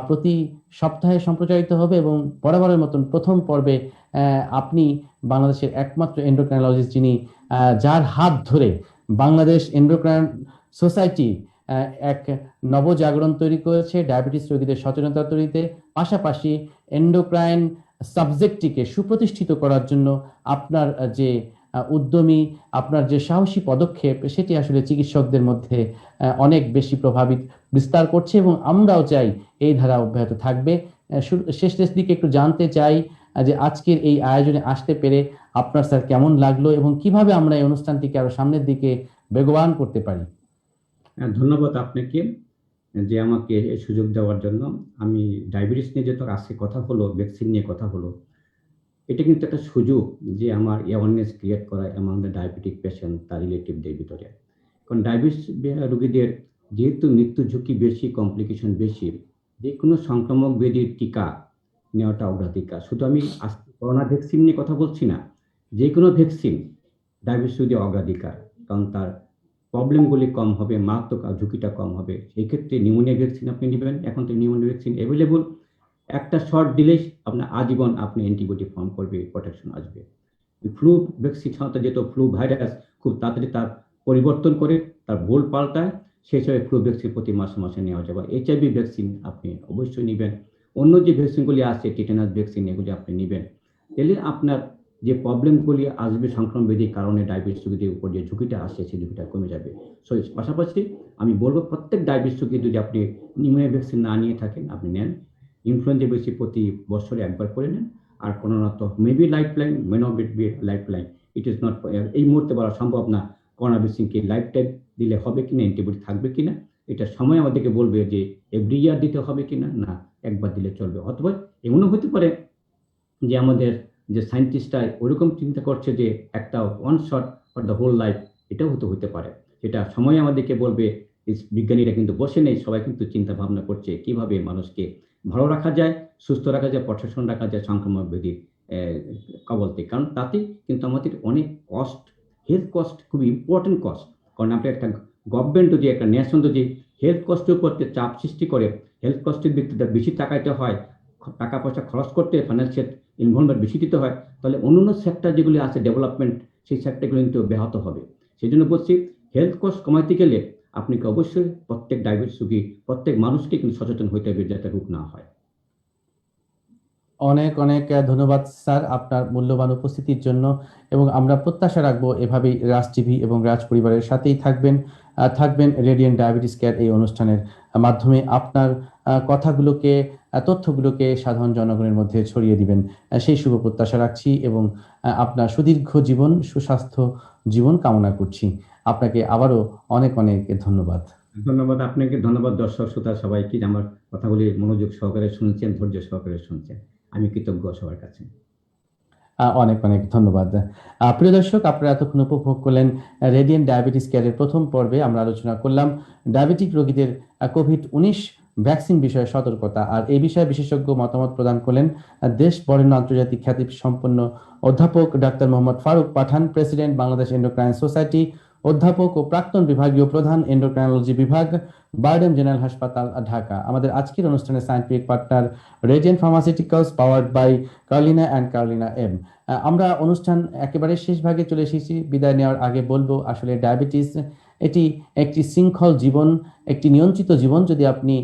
প্রতি সপ্তাহে সম্প্রচারিত হবে, এবং বরাবরের মতন প্রথম পর্বে আপনি বাংলাদেশের একমাত্র এন্ডোক্রাইনোলজিস্ট যিনি, যার হাত ধরে বাংলাদেশ এন্ডোক্রাইন সোসাইটি এক নবজাগরণ তৈরি করেছে ডায়াবেটিস রোগীদের সচেতনতা তৈরিতে, পাশাপাশি এন্ডোক্রাইন সাবজেক্টটিকে সুপ্রতিষ্ঠিত করার জন্য আপনার যে উদ্যমী, আপনার যে সাহসী পদক্ষেপ, সেটি আসলে চিকিৎসকদের মধ্যে অনেক বেশি প্রভাবিত বিস্তার করছে, এবং আমরাও চাই এই ধারা অব্যাহত থাকবে। শেষ দিকে একটু জানতে চাই যে আজকের এই আয়োজনে আসতে পেরে আপনার স্যার কেমন লাগলো, এবং কিভাবে আমরা এই অনুষ্ঠানটিকে আরো সামনের দিকে বেগবান করতে পারি। ধন্যবাদ আপনাকে যে আমাকে এই সুযোগ দেওয়ার জন্য। আমি ডায়াবেটিস নিয়ে যেহেতু আজকে কথা হলো, ভ্যাকসিন নিয়ে কথা হলো, এটা কিন্তু একটা সুযোগ যে আমার অ্যাওয়ারনেস ক্রিয়েট করা অ্যামাং দ্য ডায়াবেটিক পেশেন্ট, তার রিলেটিভদের ভিতরে। কারণ ডায়াবেটিস রোগীদের যেহেতু মৃত্যু ঝুঁকি বেশি, কমপ্লিকেশন বেশি, যে কোনো সংক্রামক ব্যাধির টিকা নেওয়াটা অগ্রাধিকার। শুধু আমি আজকে করোনা ভ্যাকসিন নিয়ে কথা বলছি না, যে কোনো ভ্যাকসিন ডায়াবেটিস রোগীদের অগ্রাধিকার, কারণ তার প্রবলেমগুলি কম হবে, মারাত্মক ঝুঁকিটা কম হবে। সেই ক্ষেত্রে নিউমোনিয়া ভ্যাকসিন আপনি নেবেন। এখন তো নিউমোনিয়া ভ্যাকসিন অ্যাভেলেবল, একটা শট দিলেই আপনার আজীবন আপনি অ্যান্টিবডি ফর্ম করবে, প্রোটেকশন আসবে। ফ্লু ভ্যাকসিন সাধারণত যেহেতু ফ্লু ভাইরাস খুব তাড়াতাড়ি তার পরিবর্তন করে, তার বোল পাল্টায়, সেই হিসাবে ফ্লু ভ্যাকসিন প্রতি মাসে নেওয়া যাবে। এইচআইভি ভ্যাকসিন আপনি অবশ্যই নেবেন। অন্য যে ভ্যাকসিনগুলি আছে, টিটেনাস ভ্যাকসিন, এগুলি আপনি নেবেন। তাহলে আপনার যে প্রবলেমগুলি আসবে সংক্রমণ ব্যাধির কারণে ডায়াবেটিস রোগীদের উপর যে ঝুঁকিটা আসে, সেই ঝুঁকিটা কমে যাবে। সো পাশাপাশি আমি বলবো প্রত্যেক ডায়াবেটিস রোগী যদি আপনি নিউমোনিয়া ভ্যাকসিন না নিয়ে থাকেন, আপনি নেন। ইনফ্লুয়েঞ্জা ভ্যাকসিন প্রতি বছরে একবার করে নেন। আর কোনোনত maybe life line, may not be life line, it is not, এই মুহূর্তে বলা সম্ভব না করোনা ভ্যাকসিনকে লাইফ টাইম দিলে হবে কিনা, অ্যান্টিবডি থাকবে কিনা। এটা সময় আমাদেরকে বলবে যে এভরি ইয়ার দিতে হবে কিনা, না একবার দিলে চলবে। অথবা এমনও হতে পারে যে আমাদের যে সায়েন্টিস্টরা ওরকম চিন্তা করছে যে একটা one shot for the whole life, এটাও হতে পারে। সেটা সময় আমাদেরকে বলবে। বিজ্ঞানীরা কিন্তু বসে নেই, সবাই কিন্তু চিন্তা ভাবনা করছে কিভাবে মানুষকে ভালো রাখা যায়, সুস্থ রাখা যায়, প্রশাসন রাখা যায় সংক্রামক ব্যাধির কবল থেকে। কারণ তাতে কিন্তু আমাদের অনেক কস্ট, হেলথ কস্ট খুব ইম্পর্টেন্ট কস্ট। কারণ আপনি একটা গভর্নমেন্ট যদি একটা ন্যাশন যদি হেলথ কস্টের উপর চাপ সৃষ্টি করে, হেলথ কস্টের দিকটা বেশি তাকাইতে হয়, টাকা পয়সা খরচ করতে, ফাইন্যান্সিয়াল ইনভলভমেন্ট বেশি দিতে হয়, তাহলে অন্যান্য সেক্টর যেগুলি আছে ডেভেলপমেন্ট, সেই সেক্টরগুলো কিন্তু ব্যাহত হবে। সেই জন্য বলছি হেলথ কস্ট কমাইতে গেলে আপনাকে অবশ্যই প্রত্যেক ডায়াবেটিস রোগী, প্রত্যেক মানুষকে কিন্তু সচেতন হইতে হবে যাতে রোগ না হয়। অনেক অনেক ধন্যবাদ স্যার আপনার মূল্যবান উপস্থিতির জন্য, এবং আমরা প্রত্যাশা রাখবো এভাবেই রাজ টিভি এবং রাজ পরিবারের সাথেই থাকবেন রেডিয়েন্ট ডায়াবেটিস কেয়ার এই অনুষ্ঠানের মাধ্যমে আপনার কথাগুলোকে, তথ্যগুলোকে সাধারণ জনগণের মধ্যে ছড়িয়ে দিবেন, সেই শুভ প্রত্যাশা রাখছি এবং আপনার সুদীর্ঘ জীবন, সুস্বাস্থ্য জীবন কামনা করছি। আপনাকে আবারও অনেক অনেক ধন্যবাদ। ধন্যবাদ আপনাকে, ধন্যবাদ দর্শক শ্রোতা সবাইকে যে আমার কথাগুলি মনোযোগ সহকারে শুনছেন, ধৈর্য সহকারে শুনছেন। আমি কৃতজ্ঞ সবার কাছে। অনেক অনেক ধন্যবাদ। প্রিয় দর্শক, আপনারা এতক্ষণ উপভোগ করলেন রেডিয়েন্ট ডায়াবেটিস কেয়ারের প্রথম পর্বে। আমরা আলোচনা করলাম ডায়াবেটিক রোগীদের কোভিড-19 ভ্যাকসিন বিষয়ে সতর্কতা, আর এই বিষয়ে বিশেষজ্ঞ মতামত প্রদান করলেন দেশ বরেণ্য আন্তর্জাতিক খ্যাতি সম্পন্ন অধ্যাপক doctor Mohammad Faruk Pathan, president Bangladesh endocrine society, অধ্যাপক ও প্রাক্তন বিভাগীয় প্রধান, এন্ডোক্রাইনোলজি বিভাগ, বারডেম জেনারেল হাসপাতাল, ঢাকা। আমাদের আজকের অনুষ্ঠানে scientific partner Radiant Pharmaceuticals powered by Carlina and Carlina M. আমরা অনুষ্ঠান একেবারে শেষ ভাগে চলে এসেছি। বিদায় নেওয়ার আগে বলবো, আসলে ডায়াবেটিস এটি একটি শৃঙ্খল জীবন, একটি নিয়ন্ত্রিত জীবন যদি আপনি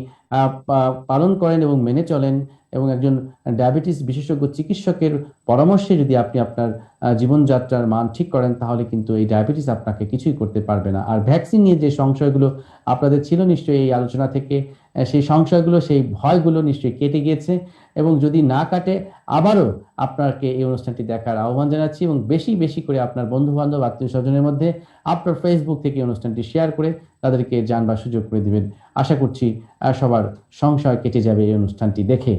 পালন করেন এবং মেনে চলেন, এবং একজন ডায়াবেটিস বিশেষজ্ঞ চিকিৎসকের পরামর্শে যদি আপনি আপনার জীবনযাত্রার মান ঠিক করেন, তাহলে কিন্তু এই ডায়াবেটিস আপনাকে কিছুই করতে পারবে না। আর ভ্যাকসিন নিয়ে যে সংশয়গুলো আপনাদের ছিল নিশ্চয়ই এই আলোচনা থেকে সেই সংশয়গুলো, সেই ভয়গুলো নিশ্চয়ই কেটে গিয়েছে, এবং যদি না কাটে আবারও আপনাকে এই অনুষ্ঠানটি দেখার আহ্বান জানাচ্ছি, এবং বেশি বেশি করে আপনার বন্ধু বান্ধব, আত্মীয় স্বজনের মধ্যে আপনার ফেসবুক থেকে অনুষ্ঠানটি শেয়ার করে তাদেরকে জানবার সুযোগ করে দিবেন। আশা করছি সবার সংশয় কেটে যাবে এই অনুষ্ঠানটি দেখে।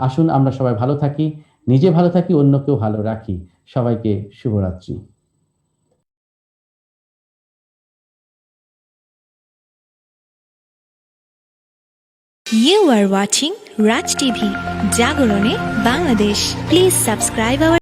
আসুন আমরা সবাই ভালো থাকি, নিজে ভালো থাকি, অন্যকেও ভালো রাখি। সবাইকে শুভরাত্রি। You are watching Raj TV, Jagorone, Bangladesh. Please subscribe our